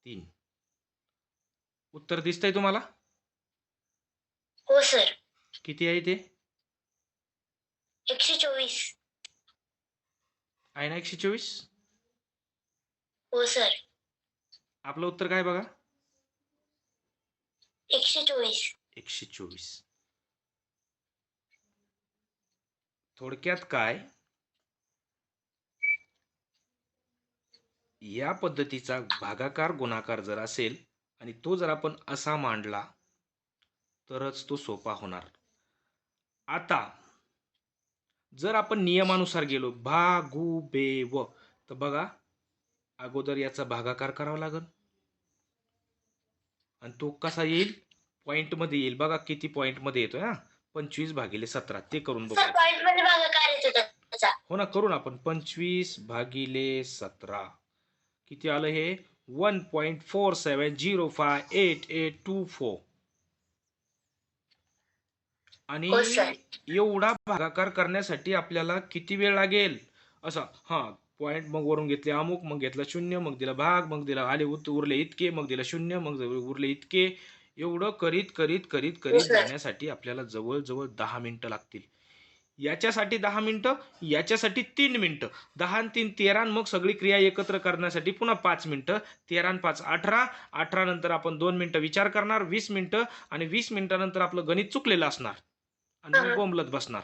3. उत्तर दिसतंय तुम्हाला? हो सर. किती आहे ते? 124. आहे ना 124? हो सर. आपलं उत्तर काय बघा? 124. 124. थोडक्यात काय, या पद्धतीचा भागाकार गुणाकार जर असेल आणि तो जर आपण असा मांडला तरच तो सोपा होणार. आता जर आपण नियमानुसार गेलो भागू बे व, तर बघा अगोदर याचा भागाकार करावा लागेल आणि तो कसा येईल, पॉइंट मध्ये येईल. बघा किती पॉइंट मध्ये येतोय हा, 25/17 ते करून सर बघू. पॉइंट मध्ये भागाकार येतो त्याचा. हो ना, करू ना आपण. 25/17 किती आलं हे, 1.47058824. आणि हो सर. एवढा भागाकार करण्यासाठी आपल्याला किती वेळ लागेल असा. हा, पॉइंट मग वरून घेतले अमुक, मग घेतला शून्य, मग दिला भाग, मग दिला आले उरले इतके, मग दिला शून्य, मग उरले इतके. एवढं करीत करीत करीत हो करीत सर. जाण्यासाठी आपल्याला जवळजवळ 10 मिनिटं लागतील. याच्यासाठी 10 मिनिटं, याच्यासाठी 3 मिनिटं. 10 आणि 3 13, मग सगळी क्रिया एकत्र करण्यासाठी पुन्हा 5 मिनिटं. 13 आणि 5 18. 18 नंतर आपण 2 मिनिटं विचार करणार, 20 मिनिटं, आणि 20 मिनिटानंतर आपलं गणित चुकलेलं असणार आणि मग बोंबलत बसणार.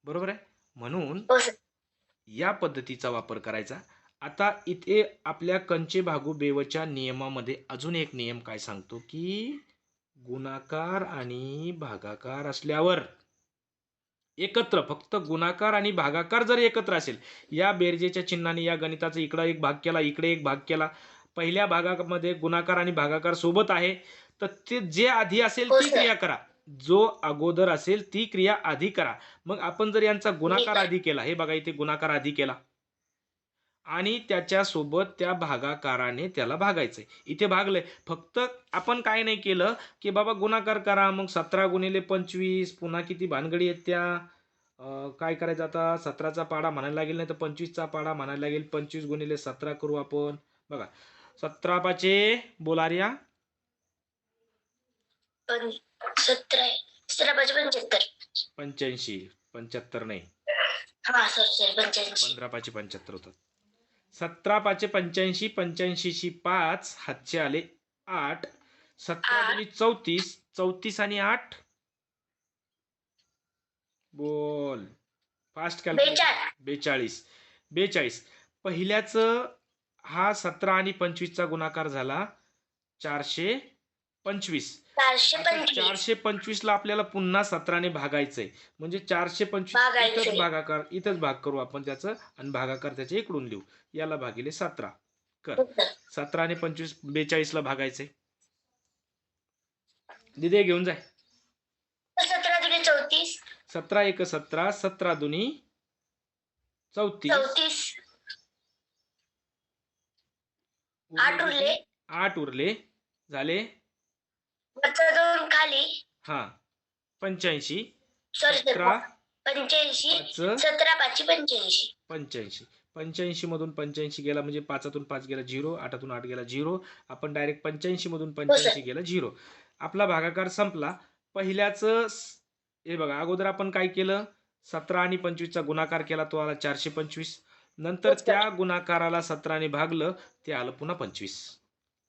बरोबर आहे. म्हणून हो सर. या पद्धतीचा वापर करायचा. आता इथे आपल्या कंचे भागू बेवच्या नियमामध्ये अजून एक नियम काय सांगतो, की गुणाकार आणि भागाकार असल्यावर एकत्र, फक्त गुणाकार आणि भागाकार जर एकत्र असेल, या बेरजेच्या चिन्हाने या गणिताचा इकडे एक भाग केला, इकडे एक भाग केला, पहिल्या भागामध्ये गुणाकार आणि भागाकार सोबत आहे, तर ते जे आधी असेल हो ती सर. क्रिया करा, जो अगोदर असेल ती क्रिया आधी करा. मग आपण जर यांचा गुणाकार ठीक आहे. आधी केला, हे बघा इथे गुणाकार आधी केला आणि त्याच्यासोबत त्या भागाकाराने त्याला भागायचंय, इथे भागलंय. फक्त आपण काय नाही केलं की बाबा गुणाकार करा, मग 17 × 25 पुन्हा किती भानगडी आहेत त्या. काय करायचं आता, 17चा पाडा म्हणायला लागेल, नाही तर 25चा पाडा म्हणायला लागेल. 25 × 17 करू आपण. बघा 17 × 5 बोलार्या 17 17 85, 75 नाही, हा सर सर 85. 15 × 5 75 होतात. 17 × 5 85, 85 5 हातचे आले 8. 17 × 2 = 34, 34 आणि 8 बोल फास्ट कॅल्क्युलेटर. 42. 42 पहिल्याच हा 17 आणि 25चा गुणाकार झाला 425. आता 425 425 ला आपल्याला पुन्हा 17ने भागायचंय, म्हणजे 425 इथंच भागायचे. भागाकार, इथंच भाग करू आपण त्याचं आणि भागाकार त्याच्या इकडून लिहू. याला भागिले 17 कर. हो सर. 17 आणि 25 42 ला भागायचंय. दिदे घेऊन जाय. 17 × 34 17 × 1 = 17, 17 × 2 = 34, 34. 8 उरले. 8 उरले झाले. वरचा 2 खाली. हा 85. Sorry sir 17 85. 5 17 5 85. 85. 85 मधून 85 गेला म्हणजे 5तून 5 गेला 0, 8तून 8 गेला 0. आपण डायरेक्ट 85 मधून 85 गेला 0. आपला भागाकार संपला. पहिल्याच हे बघा, अगोदर आपण काय केलं, 17 आणि 25चा गुणाकार केला, तो आला 425. नंतर त्या गुणाकाराला 17ने भागलं, ते आलं पुन्हा 25.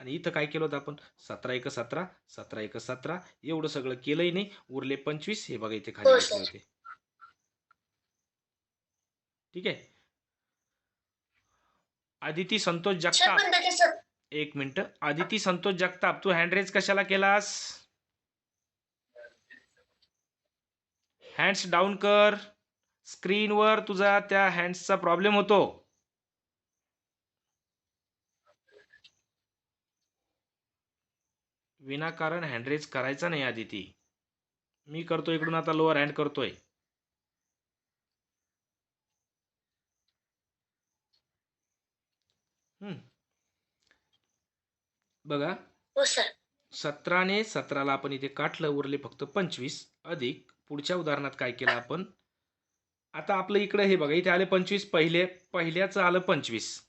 आणि इथं काय केलं होतं आपण, 17 × 17, 17 × 17 एवढं सगळं केलंही नाही, उरले 25. हे बघा इथे खाली घेतले होते. ठीक आहे. आदिती संतोष सर जगताप, पण त्याचे 1 मिनिट. आदिती संतोष जगताप, तू हँड कशाला केलास? हँड्स डाऊन कर. स्क्रीनवर तुझा त्या हँड्सचा प्रॉब्लेम होतो. विनाकारण हँडरेज करायचा नाही आदिती. मी करतो इकडून आता, लोअर हँड करतोय. बघा हो सर. 17ने 17ला आपण इथे काटलं, उरले फक्त 25. अधिक पुढच्या उदाहरणात काय केलं आपण, आता आपलं इकडे हे बघा, इथे आले 25. पहिल्याचं आलं 25.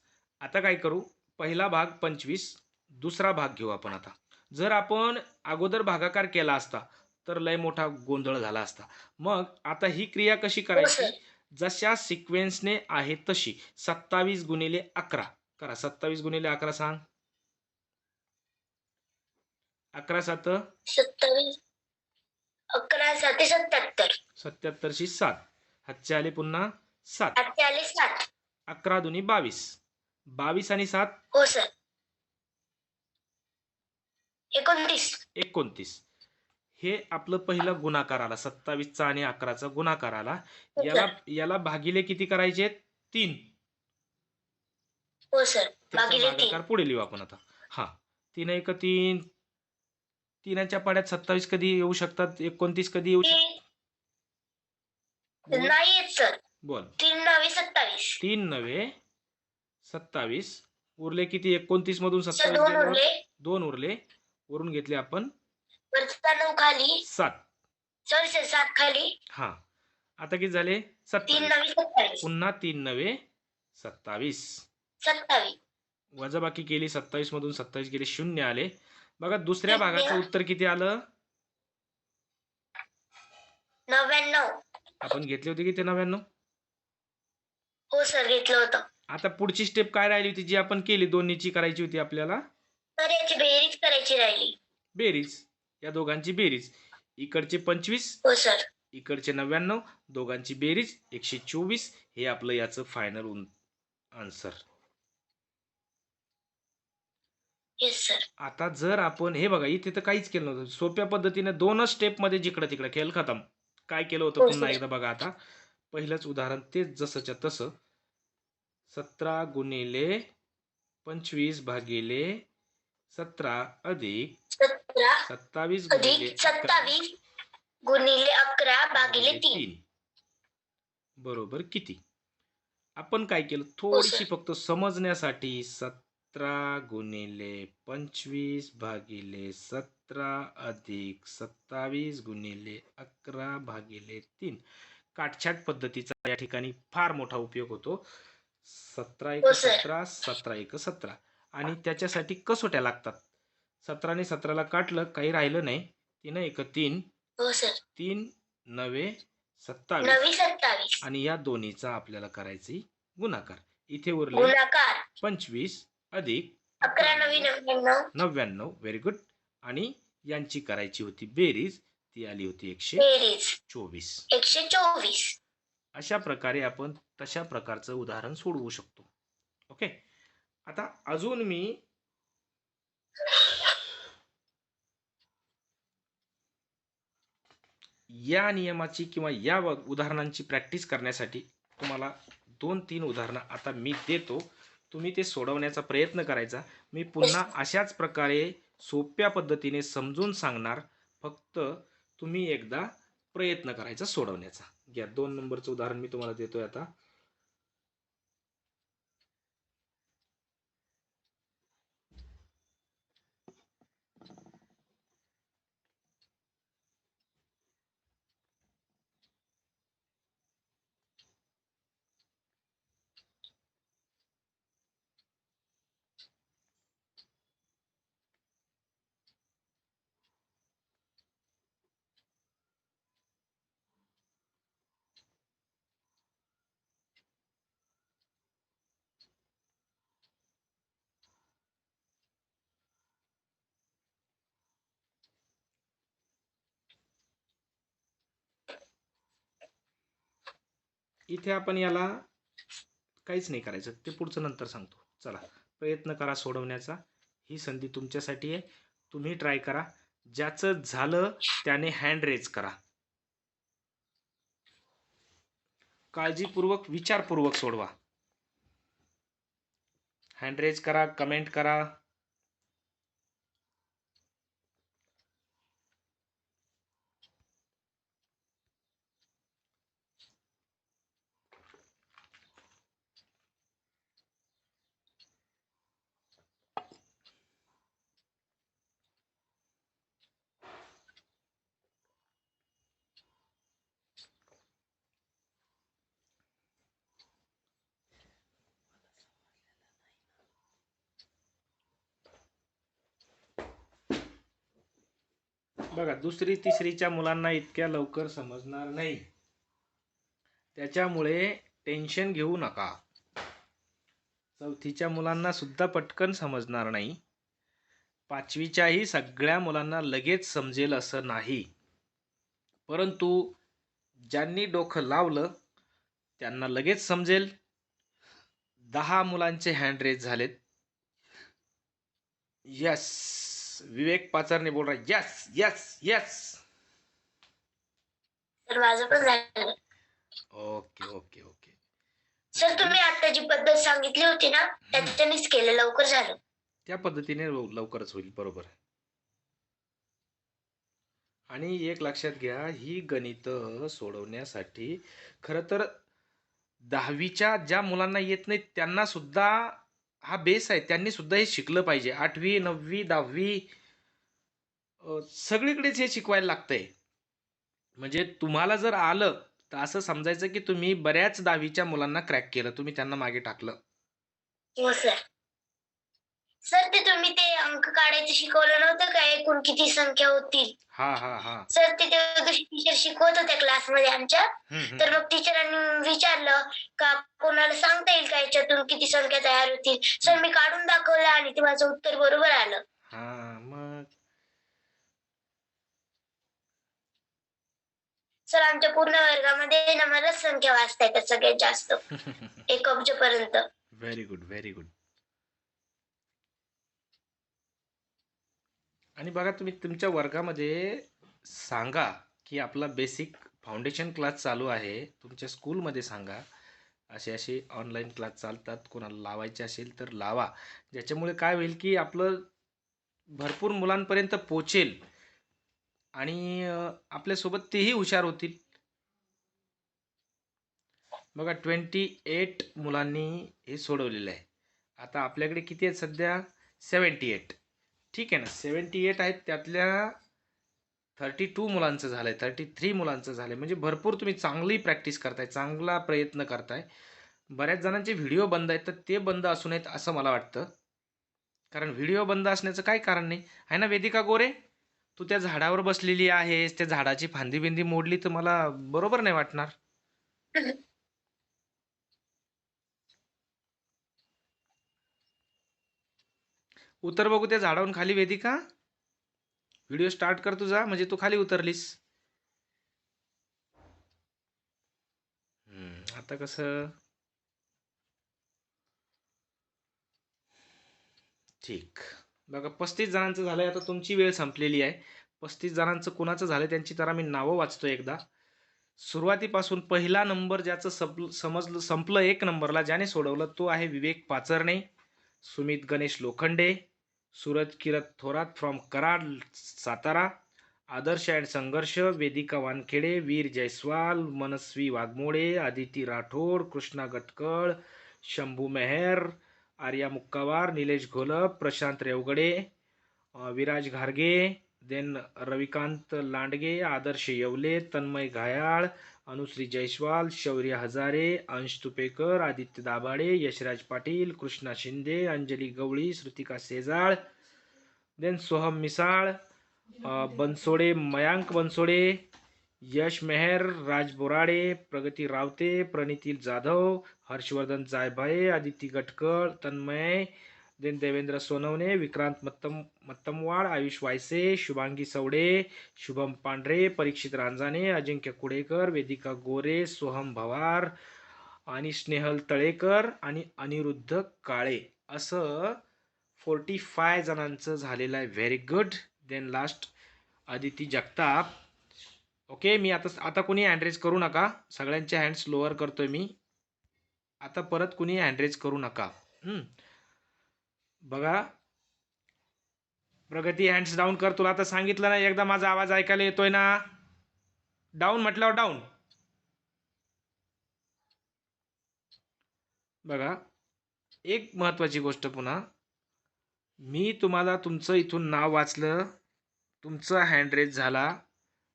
आता काय करू, पहिला भाग 25, दुसरा भाग घेऊ आपण. आता जर आपण अगोदर भागाकार केला असता तर लय मोठा गोंधळ झाला असता. मग आता ही क्रिया कशी करायची, जशा सिक्वेन्सने आहे तशी. 27 × 11 करा. 27 × 11 सांग. 11 7 27. 11 7 77. 77 शी 7 हातचे आले पुन्हा 7. आजचे आले 7. 11 × 2 = 22. 22 आणि 7 हो सर 29. 29. हे आपलं पहिलं गुणाकार आला, 27चा आणि 11चा गुणाकार आला. हो याला सर. याला भागिले किती करायचे? 3. हो सर. त्याचा भागिले 3. भागाकार पुढे लिहू आपण आता. हा, 3 एक 3. तीनाच्या पाड्यात 27 कधी येऊ शकतात? 29 कधी येऊ शकतात? 3 बोल नाही येत सर. बोल. 3 9 27. 3 9 27. उरले किती? 29 मधून सर 27 2 गेल्यावर उरले. 2 उरले. वरून घेतले आपण वरचा 9 खाली. 7. सर सर 7 खाली. हा, आता किती झाले? 3 27. 9 27. पुन्हा 3 9 27. 27. वजाबाकी केली, 27 मधून 27 गेले, 0 आले. बघा दुसऱ्या शून्य. भागाचं उत्तर किती आलं? 99. आपण घेतले होते की ते 99. हो सर घेतलं होतं. आता पुढची स्टेप काय राहिली होती जी आपण केली? दोन्हीची करायची होती आपल्याला सर याची बेरीज करायची राहिली. बेरीज. या दोघांची बेरीज. इकडचे 25, हो सर. इकडचे 99, दोघांची बेरीज 124. हे आपलं याचं फायनल आन्सर. Yes sir. आता जर आपण हे बघा, इथे तर काहीच केलं नव्हतं, सोप्या पद्धतीने 2च स्टेपमध्ये जिकडं तिकडं खेळ खतम. काय केलं होतं हो पुन्हा सर. एकदा बघा. आता पहिलंच उदाहरण तेच जसंच्या तसं. 17 गुणिले 25 भागिले 17 अधिक 17 27 गुणिले अधिक 11 27 गुणिले 11 भागिले 3. 3 बरोबर किती? आपण काय केलं, हो थोडीशी सर. फक्त समजण्यासाठी 17 गुणिले 25 भागिले 17 अधिक 27 गुणिले 11 भागिले 3 काटछाट पद्धतीचा या ठिकाणी फार मोठा उपयोग होतो. 17 एक हो सर. 17, 17 एक 17. आणि त्याच्यासाठी कसोट्या लागतात. 17 ने 17ला काटलं, काही राहिलं नाही. 3 एक 3, हो सर. 3 9 27. 9 27. आणि या दोन्हीचा आपल्याला करायची गुणाकार. इथे उरले गुणाकार 25 अधिक 11 9 99. 99. Very good. आणि यांची करायची होती बेरीज, ती आली होती बेरीज 124. 124. अशा प्रकारे आपण तशा प्रकारचं उदाहरण सोडवू शकतो. ओके. आता अजून मी या नियमाची किंवा या उदाहरणांची प्रॅक्टिस करण्यासाठी तुम्हाला 2-3 उदाहरणं आता मी देतो. तुम्ही ते सोडवण्याचा प्रयत्न करायचा. मी पुन्हा अशाच प्रकारे सोप्या पद्धतीने समजून सांगणार. फक्त तुम्ही एकदा प्रयत्न करायचा सोडवण्याचा. घ्या 2 नंबरचं उदाहरण मी तुम्हाला देतोय आता. इथे आपण याला काहीच नाही करायचं, ते पुढचं नंतर सांगतो. चला प्रयत्न करा सोडवण्याचा. ही संधी तुमच्यासाठी आहे. तुम्ही ट्राय करा. ज्याचं झालं त्याने हँड रेज करा. काळजीपूर्वक विचारपूर्वक सोडवा. हँड रेज करा, कमेंट करा. बघा, दुसरी तिसरीच्या मुलांना इतक्या लवकर समजणार नाही. त्याच्यामुळे टेन्शन घेऊ नका. चौथीच्या मुलांना सुद्धा पटकन समजणार नाही. पाचवीच्याही सगळ्या मुलांना लगेच समजेल असं नाही. परंतु ज्यांनी डोकं लावलं त्यांना लगेच समजेल. 10 मुलांचे हँड रेज झालेत. यस, विवेक पाचरने बोल रहा है. Yes yes yes. सर माझं पण झालं. Okay okay okay. सर तुम्ही आता जी पद्धत सांगितली होती ना त्याच्यानेच केलं, लवकर झालं. त्या पद्धतीने लवकरच होईल, बरोबर आहे. आणि एक लक्षात घ्या, ही गणितं सोडवण्यासाठी खरं तर 10वीच्या ज्या मुलांना येत नाही त्यांना सुद्धा हा बेस आहे, त्यांनी सुद्धा हे शिकलं पाहिजे. 8वी 9वी 10वी सगळीकडेच हे शिकवायला लागतंय. म्हणजे तुम्हाला जर आलं तर असं समजायचं की तुम्ही बऱ्याच 10वीच्या मुलांना क्रॅक केलं, तुम्ही त्यांना मागे टाकलं. हो सर. सर ते तुम्ही ते अंक काढायचं शिकवलं नव्हतं का, एकूण किती संख्या होतील? हा हा हा. सर ते त्या दिवशी टीचर शिकवत होत्या क्लासमध्ये आमच्या. हम्म. तर मग टीचरांनी विचारलं का कोणाला सांगता येईल का याच्यातून किती संख्या तयार होतील? सर मी काढून दाखवलं आणि ते माझं उत्तर बरोबर आलं. हा मग सर आमच्या पूर्ण वर्गामध्ये ना मलाच संख्या वाचता येतात सगळ्यात जास्त. 1 अब्जपर्यंत. Very good very good. आणि बघा, तुम्ही तुमच्या वर्गामध्ये सांगा की आपला बेसिक फाउंडेशन क्लास चालू आहे, तुमच्या स्कूलमध्ये सांगा असे असे ऑनलाईन क्लास चालतात, कोणाला लावायचे असेल तर लावा. ज्याच्यामुळे काय होईल की आपलं भरपूर मुलांपर्यंत पोचेल आणि आपल्यासोबत तेही हुशार होतील. बघा 28 मुलांनी हे सोडवलेलं आहे. आता आपल्याकडे किती आहेत सध्या? 78. ठीक आहे ना, 78 आहेत, त्यातल्या 32 मुलांचं झालंय, 33 मुलांचं झालंय. म्हणजे भरपूर तुम्ही चांगली प्रॅक्टिस करताय, चांगला प्रयत्न करताय. बऱ्याच जणांचे व्हिडिओ बंद आहेत, तर ते बंद असू नयेत असं मला वाटतं. कारण व्हिडिओ बंद असण्याचं काही कारण नाही आहे ना. वेदिका गोरे, तू त्या झाडावर बसलेली आहेस, त्या झाडाची फांदी बिंदी मोडली तर मला बरोबर नाही वाटणार. उतर बघू त्या झाडावरून खाली वेदिका. व्हिडिओ स्टार्ट कर तुझा, म्हणजे तू खाली उतरलीस. आता कसं? ठीक. बघा 35 जणांचं झालंय. आता तुमची वेळ संपलेली आहे. 35 जणांचं कुणाचं झालंय त्यांची तर आम्ही नावं वाचतो एकदा. सुरुवातीपासून पहिला नंबर ज्याचं समजलं संपलं 1 नंबरला, ज्याने सोडवलं तो आहे विवेक पाचरणे, सुमित गणेश लोखंडे, सूरज किरत थोरात फ्रॉम कराड सातारा, आदर्श अँड संघर्ष, वेदिका वानखेडे, वीर जयस्वाल, मनस्वी वाघमोडे, आदिती राठोड, कृष्णा गटकळ, शंभू मेहर, आर्या मुक्कावार, निलेश घोलप, प्रशांत रेवगडे, विराज घारगे, देन रविकांत लांडगे, आदर्श येवले, तन्मय घायाळ, अनुश्री जयस्वाल, शौर्य हजारे, अंश तुपेकर, आदित्य दाभाडे, यशराज पाटील, कृष्णा शिंदे, अंजली गवळी, श्रुतिका सेजाळ, देन सोहम मिसाळ, बनसोडे मयांक बनसोडे, यश मेहर, राज बोराडे, प्रगती रावते, प्रणिती जाधव, हर्षवर्धन जायभाये, आदिती गटकळ, तन्मय, देन देवेंद्र सोनवणे, विक्रांत मत्तमवाड, आयुष वायसे, शुभांगी सवडे, शुभम पांढरे, परीक्षित रांजाणे, अजिंक्य कुडेकर, वेदिका गोरे, सोहम भवार आणि स्नेहल तळेकर आणि अनिरुद्ध काळे, असं 45 जणांचं झालेलं आहे. Very good. Then last Aditi Jagtap. Okay, मी आता कुणी हँडरेज करू नका, सगळ्यांचे हँड्स लोअर करतोय मी. आता परत कुणी हँडरेज करू नका. बघा, प्रगती हँड्स डाऊन कर. तुला आता सांगितलं ना एकदा, माझा आवाज ऐकायला येतोय ना? डाऊन म्हटल्यावर डाऊन. बघा, एक महत्वाची गोष्ट पुन्हा, मी तुम्हाला तुमचं इथून नाव वाचलं, तुमचा हँडरेज झाला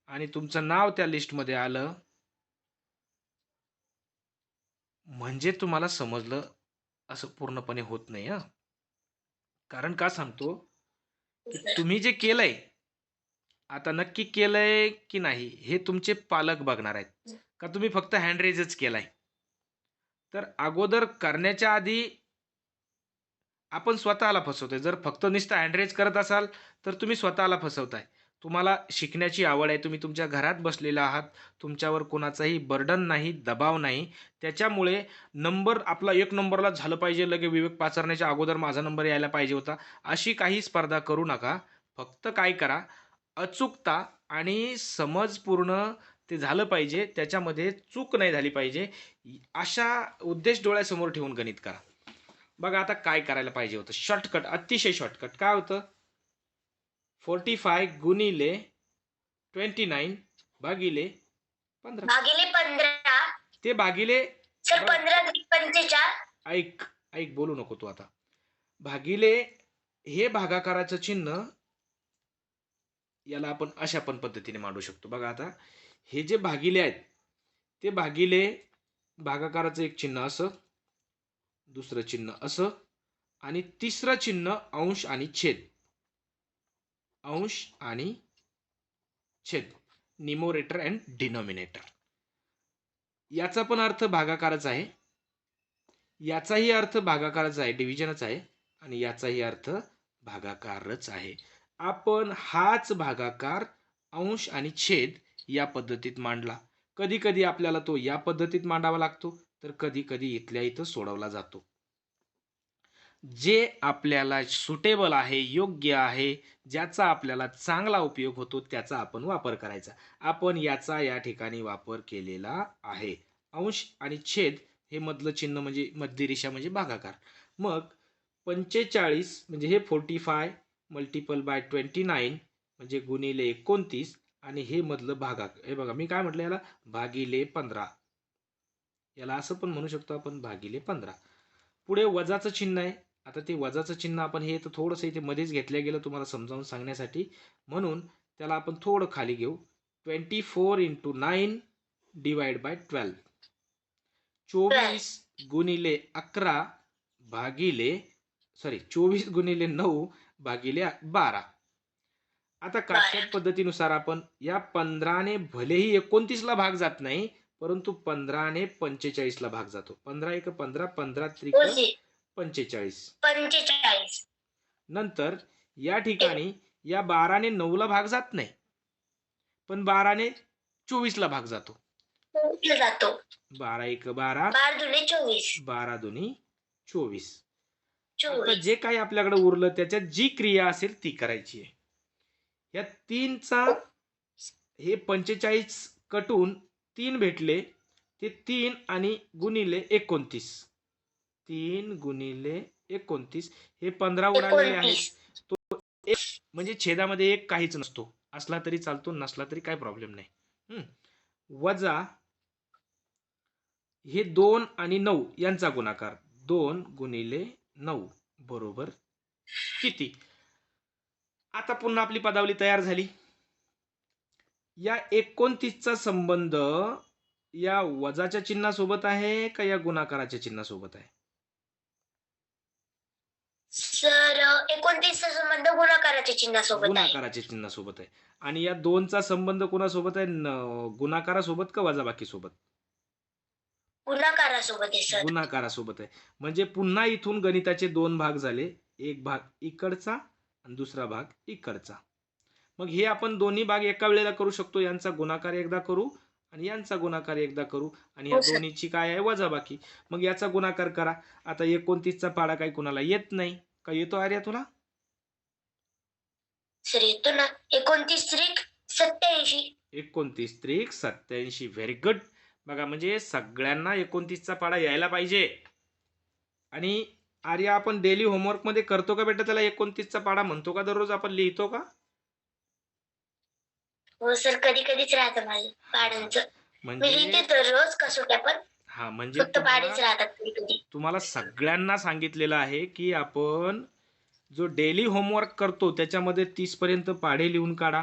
आणि तुमचं नाव त्या लिस्टमध्ये आलं म्हणजे तुम्हाला समजलं असं पूर्णपणे होत नाही. कारण का सांगतो की तुम्ही जे केलंय, आता नक्की केलंय की नाही हे तुमचे पालक बघणार आहेत का तुम्ही फक्त हँडरेजच केलाय. तर अगोदर करण्याच्या आधी आपण स्वतःला फसवतोय. जर फक्त नुसतं हँडरेज करत असाल तर तुम्ही स्वतःला फसवताय. तुम्हाला शिकण्याची आवड आहे, तुम्ही तुमच्या घरात बसलेला आहात, तुमच्यावर कोणाचाही बर्डन नाही, दबाव नाही. त्याच्यामुळे नंबर आपला 1 नंबरला झालं पाहिजे, लगे विवेक पाचरण्याच्या अगोदर माझा नंबर यायला पाहिजे होता, अशी काही स्पर्धा करू नका. फक्त काय करा, अचूकता आणि समजपूर्ण ते झालं पाहिजे, त्याच्यामध्ये चूक नाही झाली पाहिजे, अशा उद्देश डोळ्यासमोर ठेवून गणित करा. बघा आता काय करायला पाहिजे होतं, शॉर्टकट, अतिशय शॉर्टकट. काय होतं, 45 गुणिले 29 भागिले 15. भागिले 15. ते भागिले, सर बघा, 15 45. ऐक ऐक, बोलू नको तू आता. भागिले हे भागाकाराचं चिन्ह, याला आपण अशा पण पद्धतीने मांडू शकतो. बघा आता हे जे भागिले आहेत, ते भागिले भागाकाराचं एक चिन्ह असं, दुसरं चिन्ह असं, आणि तिसरं चिन्ह अंश आणि छेद. अंश आणि छेद, न्यूमरेटर अँड डिनॉमिनेटर. याचा पण अर्थ भागाकारच आहे, याचाही अर्थ भागाकारच आहे, डिव्हिजनच आहे, आणि याचाही अर्थ भागाकारच आहे. आपण हाच भागाकार अंश आणि छेद या पद्धतीत मांडला. कधी कधी आपल्याला तो या पद्धतीत मांडावा लागतो, तर कधी कधी इथल्या इथं सोडवला जातो. जे आपल्याला सुटेबल आहे, योग्य आहे, ज्याचा आपल्याला चांगला उपयोग होतो, त्याचा आपण वापर करायचा. आपण याचा या ठिकाणी वापर केलेला आहे. अंश आणि छेद हे मधलं चिन्ह म्हणजे मध्य रेषा म्हणजे भागाकार. मग 45 म्हणजे हे 45 मल्टिपल बाय 29 म्हणजे गुणिले 29, आणि हे मधलं भागाकार, हे बघा मी काय म्हटलं, याला भागिले 15, याला असं पण म्हणू शकतो आपण, भागिले 15. पुढे वजाचं चिन्ह आहे. आता ते वजाचं चिन्ह आपण हे तर थोडंसं इथे मध्येच घेतलं गेलं तुम्हाला समजावून सांगण्यासाठी, म्हणून त्याला आपण थोडं खाली घेऊ. 24 इंटू 9 डिवाइड बाय 12. 24 गुणिले 11 भागिले, 24 गुणिले 9 भागिले 12. आता काटछाट पद्धतीनुसार आपण या 15 ने भलेही 29 ला भाग जात नाही, परंतु 15 ने 45 ला भाग जातो. 15 एक 15, 15 त्रिक 45. 45. नंतर या ठिकाणी या 12 ने 9 ला भाग जात नाही, पण 12 ने 24 ला भाग जातो. 12 एक 12, 12 दुणे 24. 12 दुनी 24. आता जे काही आपल्याकडे उरलं त्याच्यात जी क्रिया असेल ती करायची आहे. या 3चा हे 45 कटून 3 भेटले, ते 3 आणि गुणिले 29. 3 गुणिले 29 हे 15 उडालेले आहेत. तो एक म्हणजे छेदामध्ये एक काहीच नसतो, असला तरी चालतो, नसला तरी काही प्रॉब्लेम नाही. वजा हे 2 आणि 9 यांचा गुणाकार, 2 गुणिले 9 बरोबर किती. आता पुन्हा आपली पदावली तयार झाली. या 29चा संबंध या वजाच्या चिन्हासोबत आहे का या गुणाकाराच्या चिन्हासोबत आहे? सर 29चा संबंध गुणाकाराच्या चिन्हासोबत आहे. गुणाकाराच्या चिन्हासोबत आहे. आणि या 2चा संबंध कोणासोबत आहे, गुणाकारासोबत का वजाबाकी सोबत? गुणाकारासोबत आहे सर. गुणाकारासोबत आहे. म्हणजे पुन्हा इथून गणिताचे 2 भाग झाले, एक भाग इकडचा आणि दुसरा भाग इकडचा. मग हे आपण दोन्ही भाग एका वेळेला करू शकतो. यांचा गुणाकार एकदा करू आणि यांचा गुणाकार एकदा करू, आणि या दोन्हीची काय आहे, वजाबाकी. मग याचा गुणाकार करा. आता 29चा पाडा काही कुणाला येत नाही का, येतो आर्या तुला? सर येतो ना. 29 त्रिक 87. 29 त्रिक 87. Very good. बघा म्हणजे सगळ्यांना 29चा पाडा यायला पाहिजे. आणि आर्या आपण डेली होमवर्क मध्ये करतो का बेटा त्याला? 29चा पाडा म्हणतो का दररोज? आपण लिहितो का? हो सर, कधी कधीच राहतं माझं पाड्यांचं. मी म्हणजे लिहिते दररोज कसोट्या, पण हा म्हणजे फक्त पाडेच राहतात कधी कधी. तुम्हाला सगळ्यांना सांगितलेलं आहे की आपण जो डेली होमवर्क करतो त्याच्यामध्ये 30 पर्यंत पाढे लिहून काढा,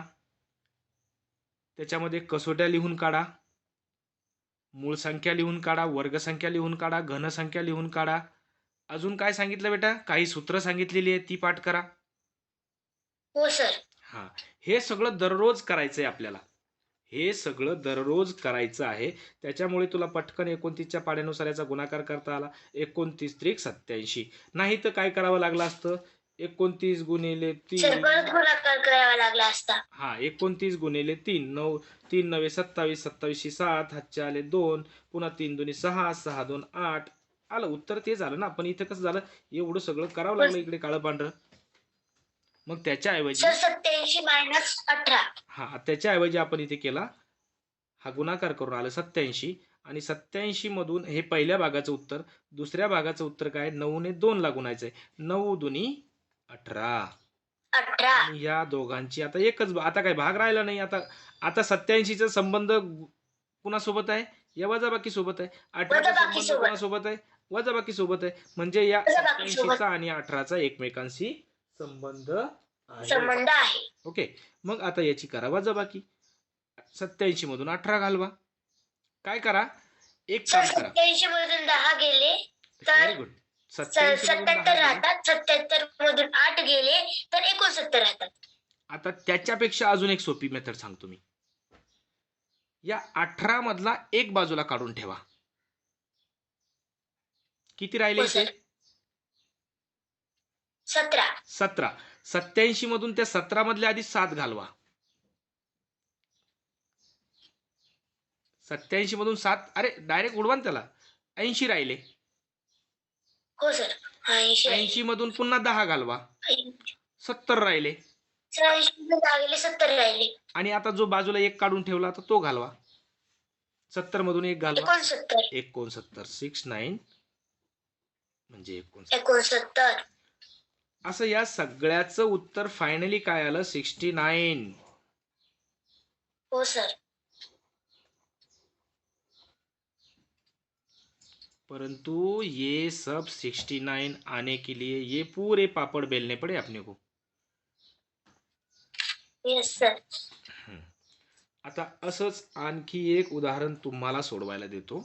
त्याच्यामध्ये कसोट्या लिहून काढा, मूळ संख्या लिहून काढा, वर्ग संख्या लिहून काढा, घन संख्या लिहून काढा. अजून काय सांगितलं बेटा? काही सूत्र सांगितलेली आहे ती पाठ करा. हो सर. हा, हे सगळं दररोज करायचंय आपल्याला. हे सगळं दररोज करायचं आहे. त्याच्यामुळे तुला पटकन 29च्या पाड्यानुसार याचा गुणाकार करता आला. 29 त्रिक 87. नाही तर काय करावं लागलं असतं? 29 गुणिले 3. सर परत गुणाकार करावा लागला असता. हा, 29 गुणिले 3, 9 3 9 27, 27 7, हातचे आले 2, पुन्हा 3 दुनी 6, 6 2 8. आलं उत्तर ते झालं ना. पण इथं कसं झालं, एवढं सगळं करावं लागलं इकडे काळं पांढरं. मग त्याच्याऐवजी सर 87 - 18. हा, त्याच्याऐवजी आपण इथे केला हा गुणाकार करून आलं 87 आणि 87 मधून हे पहिल्या भागाचं उत्तर, दुसऱ्या भागाचं उत्तर काय 9 ने 2 ला गुणायचंय. 9 दुनी 18 18. आणि या दोघांची आता एकच आता काही भाग राहिला नाही. आता आता 87 चा संबंध कुणासोबत आहे? या वजाबाकी सोबत आहे. 18 चा वजाबाकी संबंध सोबत. कोणासोबत आहे? वजाबाकी सोबत आहे. म्हणजे या वजाबाकी 87 सोबत चा आणि 18 चा एकमेकांशी संबंध आहे. संबंध आहे. ओके. मग आता याची करा वजाबाकी. 87 मधून 18 घालवा. काय करा? एक सर काम करा. 87 मधून 10 गेले तर व्हेरी गुड. 87 मधून 10 77 गेले. राहतात. 77 मधून 8 गेले तर 69 राहतात. आता त्याच्यापेक्षा अजून एक सोपी मेथड सांगतो मी. या 18 मधला एक बाजूला काढून ठेवा. किती राहिले हो इथे? सर. 17. 17. 87 मधून त्या 17 मधल्या आधी 7 घालवा. 87 मधून 7 अरे डायरेक्ट उडवा ना त्याला. 80 राहिले. हो सर. 80 80 मधून पुन्हा 10 घालवा. 70 राहिले. 80 मधून 10 गेले 70 राहिले. आणि आता जो बाजूला एक काढून ठेवला तर तो घालवा. 70 मधून एक घालवा. 69. 69. 69 म्हणजे 69. 69. असं या सगळ्याचं उत्तर फायनली काय आलं? 69. हो सर. परंतु ये सब 69 आने के लिए ये पूरे पापड़ बेलने पड़े अपने को. Yes sir. आता असंच आणखी एक उदाहरण तुम्हाला सोडवायला देतो.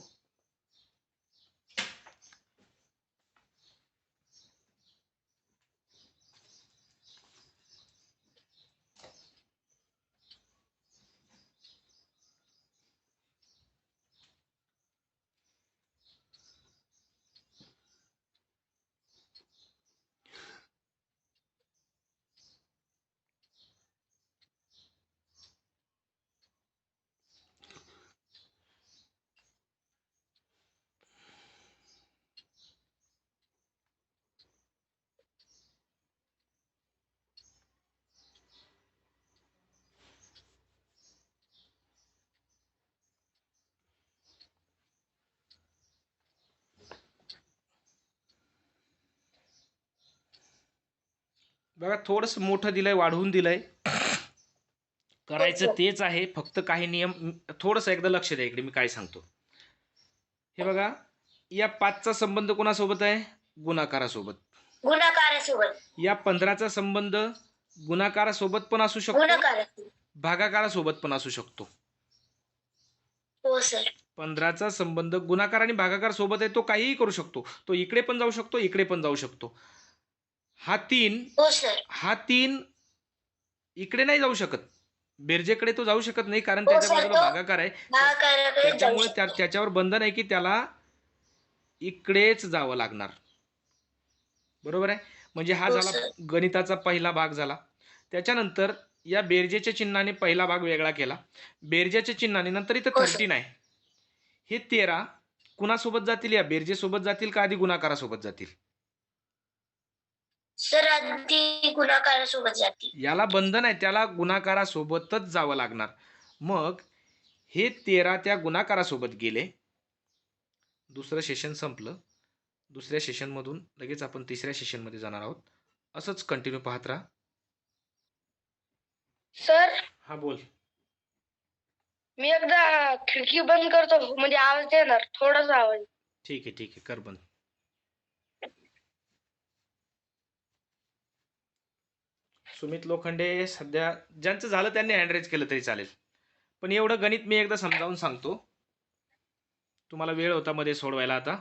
बघा थोडस मोठं दिलंय, वाढवून दिलंय. करायचं तेच आहे, फक्त काही नियम थोडस एकदा लक्ष द्या इकडे मी काय सांगतो. हे बघा या 5चा संबंध कोणासोबत आहे? गुणाकारासोबत. गुणाकारासोबत. या 15चा संबंध गुणाकारासोबत पण असू शकतो, गुणाकारासोबत. भागाकारासोबत पण असू शकतो. हो सर. 15चा संबंध गुणाकार आणि भागाकार सोबत आहे, तो काहीही करू शकतो. तो इकडे पण जाऊ शकतो, इकडे पण जाऊ शकतो. हा 3 हो सर. हा 3 इकडे नाही जाऊ शकत. बेरजेकडे तो जाऊ शकत नाही कारण हो त्याच्या सर, बाजूला तो भागाकार आहे. भागाकाराकडे जाऊ त्याच्यामुळे शकतो. त्याच्यावर बंधन आहे की त्याला इकडेच जावं लागणार. बरोबर आहे. म्हणजे हा हो झाला सर. गणिताचा पहिला भाग झाला. त्याच्यानंतर या बेरजेच्या चिन्हाने पहिला भाग वेगळा केला. बेरजेच्या चिन्हाने नंतर इथं हो सर. 13 आहे. हे 13 कुणासोबत जातील? या बेरजेसोबत जातील का आधी गुणाकारासोबत जातील? सर आधी गुणाकारासोबत जातील. याला बंधन आहे, त्याला गुणाकारासोबतच जावं लागणार. मग हे 13 त्या गुणाकारासोबत गेले. दुसरं सेशन संपलं. दुसऱ्या सेशनमधून लगेच आपण तिसऱ्या सेशनमध्ये जाणार आहोत. असंच कंटिन्यू पाहत राहा. सर हा बोल. मी एकदा खिडकी बंद करतो म्हणजे आवाज येणार, थोडासा आवाज. ठीक आहे ठीक आहे, कर बंद. सुमित लोखंडे सध्या ज्यांचं झालं त्यांनी हँड रेज केलं तरी चालेल, पण एवढं गणित मी एकदा समजावून सांगतो. तुम्हाला वेळ होता मध्ये सोडवायला. आता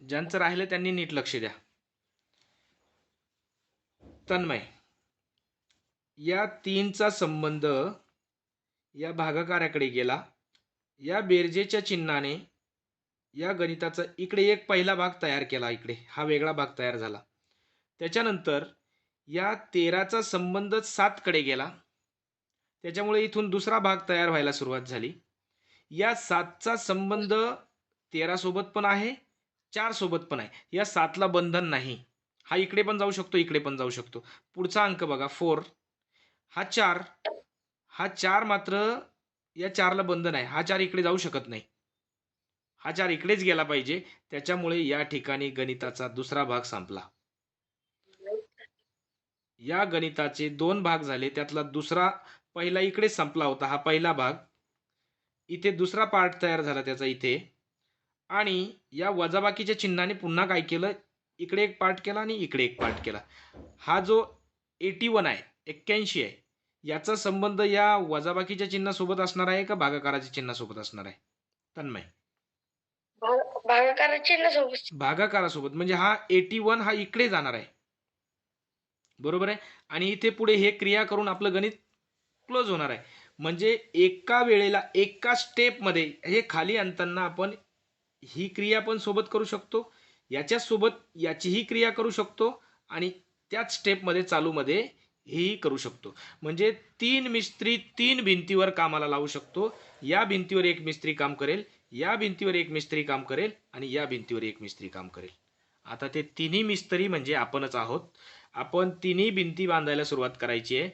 ज्यांचं राहिलं त्यांनी नीट लक्ष द्या. तन्मय, या 3चा संबंध या भागाकाराकडे गेला. या बेरजेच्या चिन्हाने या गणिताचा इकडे एक पहिला भाग तयार केला, इकडे हा वेगळा भाग तयार झाला. त्याच्यानंतर या 13चा संबंध 7 कडे गेला. त्याच्यामुळे इथून दुसरा भाग तयार व्हायला सुरुवात झाली. या 7चा संबंध 13 सोबत पण आहे, 4 सोबत पण आहे. या 7ला बंधन नाही. हा इकडे पण जाऊ शकतो, इकडे पण जाऊ शकतो. पुढचा अंक बघा 4, हा 4, हा 4 मात्र या 4ला बंधन आहे. हा 4 इकडे जाऊ शकत नाही. हा 4 इकडेच गेला पाहिजे. त्याच्यामुळे या ठिकाणी गणिताचा दुसरा भाग संपला. या गणिताचे 2 भाग झाले. त्यातला दुसरा पहिला इकडेच संपला होता. हा पहिला भाग. इथे दुसरा पार्ट तयार झाला त्याचा इथे. आणि या वजाबाकीच्या चिन्हाने पुन्हा काय केलं? इकडे एक पार्ट केला आणि इकडे एक पार्ट केला. हा जो 81 आहे, 81 आहे, याचा संबंध या वजाबाकीच्या चिन्हासोबत असणार आहे का भागाकाराच्या चिन्हासोबत असणार आहे? तन्मय. भागाकाराचे ना सोबत. भागाकारासोबत. म्हणजे हा 81 हा इकडे जाणार आहे. बरोबर आहे. आणि इथे पुढे हे क्रिया करून आपलं गणित क्लोज होणार आहे. म्हणजे एका वेळेला एका स्टेपमध्ये हे खाली आणताना आपण ही क्रिया पण सोबत करू शकतो, याच्यासोबत याचीही क्रिया करू शकतो आणि त्याच स्टेपमध्ये चालूमध्ये हेही करू शकतो. म्हणजे 3 मिस्त्री 3 भिंतीवर कामाला लावू शकतो. या भिंतीवर एक मिस्त्री काम करेल, या भिंतीवर एक मिस्त्री काम करेल आणि या भिंतीवर एक मिस्त्री काम करेल. आता ते तिन्ही मिस्त्री म्हणजे आपणच आहोत. आपण तिन्ही भिंती बांधायला सुरुवात करायची आहे.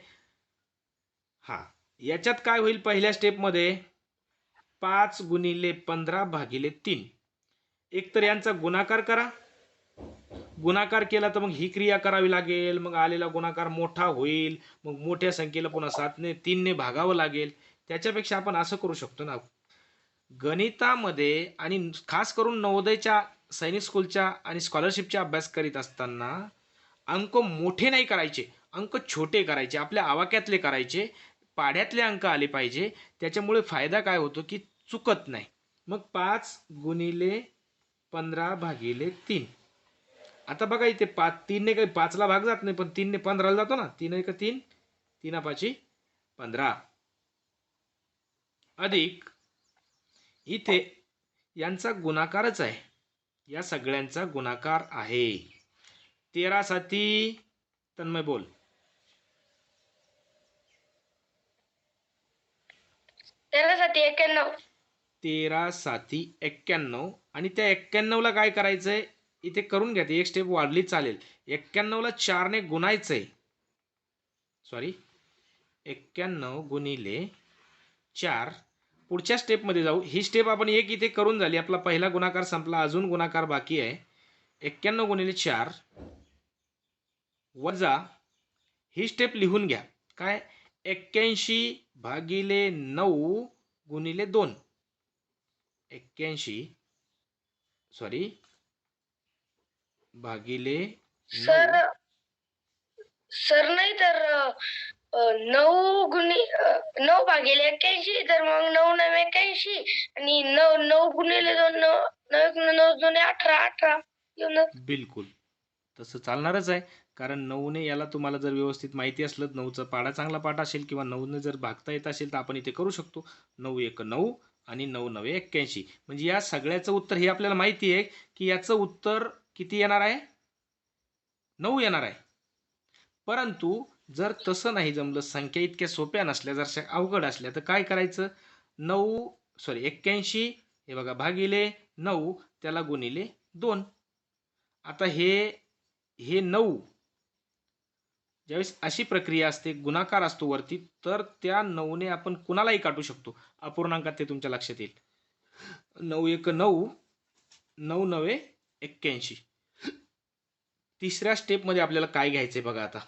हा, याच्यात काय होईल? पहिल्या स्टेपमध्ये 5 गुणिले 15 भागिले 3. एक तर यांचा गुणाकार करा. गुणाकार केला तर मग ही क्रिया करावी लागेल. मग आलेला गुणाकार मोठा होईल. मग मोठ्या संख्येला पुन्हा 7ने 3ने भागावं लागेल. त्याच्यापेक्षा आपण असं करू शकतो ना, गणितामध्ये आणि खास करून नवोदयच्या, सैनिक स्कूलच्या आणि स्कॉलरशिपचा अभ्यास करीत असताना अंक मोठे नाही करायचे, अंक छोटे करायचे, आपल्या आवाक्यातले करायचे, पाढ्यातले अंक आले पाहिजे. त्याच्यामुळे फायदा काय होतो की चुकत नाही. मग 5 गुणिले 15 भागिले 3. आता बघा इथे 3ने काही 5ला भाग जात नाही, पण 3ने 15ला जातो ना. 3 1 3, 3 5 15 अधिक इथे यांचा गुणाकारच आहे. या सगळ्यांचा गुणाकार आहे. 13 साती तन्मय बोल. 13 साती 91. 13 साती 91. आणि त्या 91ला काय करायचंय? इथे करून घ्या. एक स्टेप वाढली चालेल. 91ला 4ने गुणायचंय. सॉरी, 91 गुणिले 4. पुढच्या स्टेपमध्ये जाऊ. ही स्टेप आपण एक इथे करून झाली. आपला पहिला गुणाकार संपला. अजून गुणाकार बाकी आहे. 91 गुणिले 4 वजा ही स्टेप लिहून घ्या. काय? 81 भागिले 9 गुणिले 2. 81 सॉरी भागिले 9. सर नाही तर 9 भागिले 81, तर मग 9 9 81 आणि 9 गुणिले 2 9 2 18 बिलकुल तसं चालणारच आहे. कारण 9ने याला तुम्हाला जर व्यवस्थित माहिती असलं, 9चा पाढा चांगला पाठ असेल किंवा 9ने जर भागता येत असेल तर आपण इथे करू शकतो. 9 1 9 आणि 9 9 81. म्हणजे या सगळ्याचं उत्तर हे आपल्याला माहिती आहे की याचं उत्तर किती येणार आहे? 9 येणार आहे. परंतु जर तसं नाही जमलं, संख्या इतक्या सोप्या नसल्या, जर अवघड असल्या, तर काय करायचं? 81 हे बघा भागिले 9 त्याला गुणिले 2. आता हे 9 ज्यावेळेस अशी प्रक्रिया असते, गुणाकार असतो वरती, तर त्या 9ने आपण कुणालाही काटू शकतो. अपूर्णांकात ते तुमच्या लक्षात येईल. 9 1 9 9 9 81. तिसऱ्या स्टेपमध्ये आपल्याला काय घ्यायचंय बघा. आता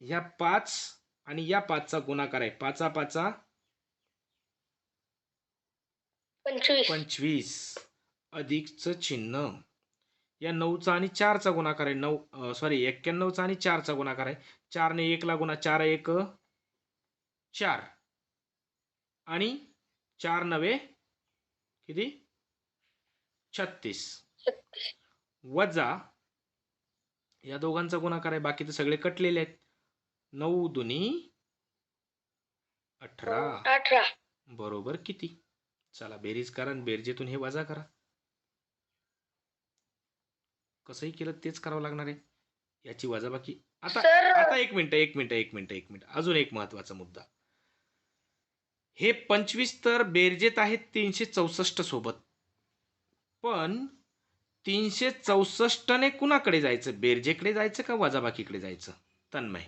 ह्या 5 आणि या 5चा गुणाकार आहे. 5 5 25 अधिकचं चिन्ह. या 9चा आणि 4चा गुणाकार आहे. 91चा आणि 4चा गुणाकार आहे. 4ने 1 ला गुणा, 4 1 4 आणि 4 9 किती? 36 वजा या दोघांचा गुणाकार आहे. बाकी तर सगळे कटलेले आहेत. 9 दुनी 18 बरोबर किती? चला बेरीज करा आणि बेरजेतून हे वजा करा. कसंही केलं तेच करावं लागणार आहे. याची वजाबाकी. आता एक मिनिट. अजून एक महत्वाचा मुद्दा. हे 25 तर बेरजेत आहेत 364 सोबत. पण 364ने कुणाकडे जायचं? बेरजेकडे जायचं का वजाबाकीकडे जायचं? तन्मय.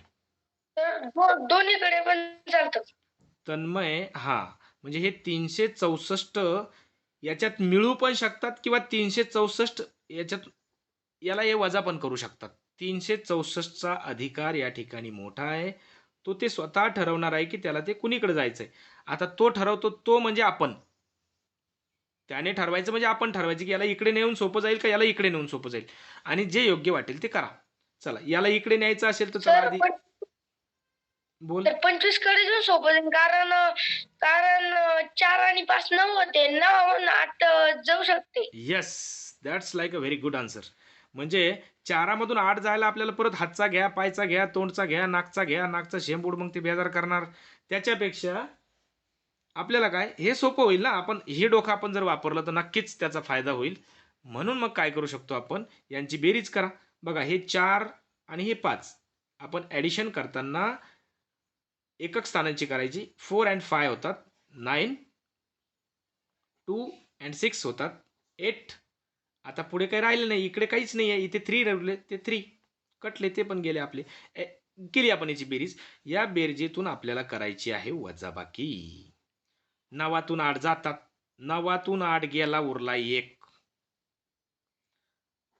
दोन्हीकडे पण चालतं. तन्मय, हा म्हणजे हे 364 याच्यात मिळू पण शकतात किंवा 364 याच्यात याला हे वजा पण करू शकतात. 364चा अधिकार या ठिकाणी मोठा आहे. तो ते स्वतः ठरवणार आहे की त्याला ते कुणीकडे जायचंय. आता तो ठरवतो, तो म्हणजे आपण. त्याने ठरवायचं म्हणजे आपण ठरवायचं की याला इकडे नेऊन सोपं जाईल का याला इकडे नेऊन सोपं जाईल, आणि जे योग्य वाटेल ते करा. चला, याला इकडे न्यायचं असेल तर चला सर आधी पण बोल. तर 25 कडे जाऊन सोपं जाईल. कारण कारण 4 आणि 5 9 होते. 9 8 जाऊ शकते. Yes, that's like a very good answer. म्हणजे 4मधून 8 जायला आपल्याला परत हातचा घ्या, पायचा घ्या, तोंडचा घ्या, नाकचा घ्या, नाकचा शेंबूड, मग ते बेजार करणार. त्याच्यापेक्षा आपल्याला काय हे सोपं होईल ना. आपण हे डोकं आपण जर वापरलं तर नक्कीच त्याचा फायदा होईल. म्हणून मग काय करू शकतो आपण, यांची बेरीज करा. बघा, हे 4 आणि हे 5 आपण ॲडिशन करताना एकक स्थानांची करायची. 4 and 5 होतात 9, 2 and 6 होतात 8. आता पुढे काही राहिलं नाही, इकडे काहीच नाही आहे. इथे 3 राहिले, ते 3 कटले, ते पण गेले आपले. केली आपण याची बेरीज. या बेरजेतून आपल्याला करायची आहे वजाबाकी. 9तून 8 जातात. 9तून 8 गेला, उरला 1.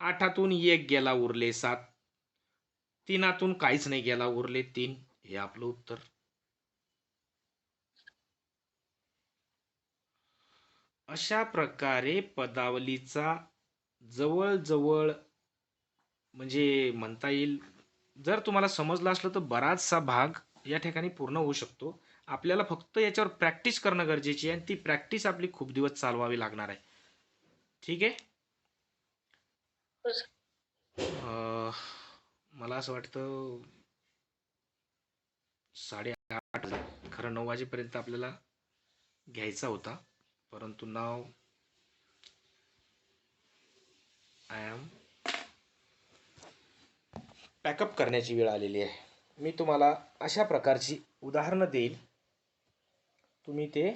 8तून 1 गेला, उरले 7. 3तून काहीच नाही गेला, उरले 3. हे आपलं उत्तर. अशा प्रकारे पदावलीचा जवळजवळ म्हणजे म्हणता येईल, जर तुम्हाला समजलं असलं तर बराचसा भाग या ठिकाणी पूर्ण होऊ शकतो. आपल्याला फक्त याच्यावर प्रॅक्टिस करणं गरजेची आहे, आणि ती प्रॅक्टिस आपली खूप दिवस चालवावी लागणार आहे. ठीक आहे. हो सर. मला असं वाटतं 8:30 खरं 9 वाजेपर्यंत आपल्याला घ्यायचा होता, परंतु नाव आय एम पॅकअप करण्याची वेळ आलेली आहे. मी तुम्हाला अशा प्रकारची उदाहरणं देईल, तुम्ही ते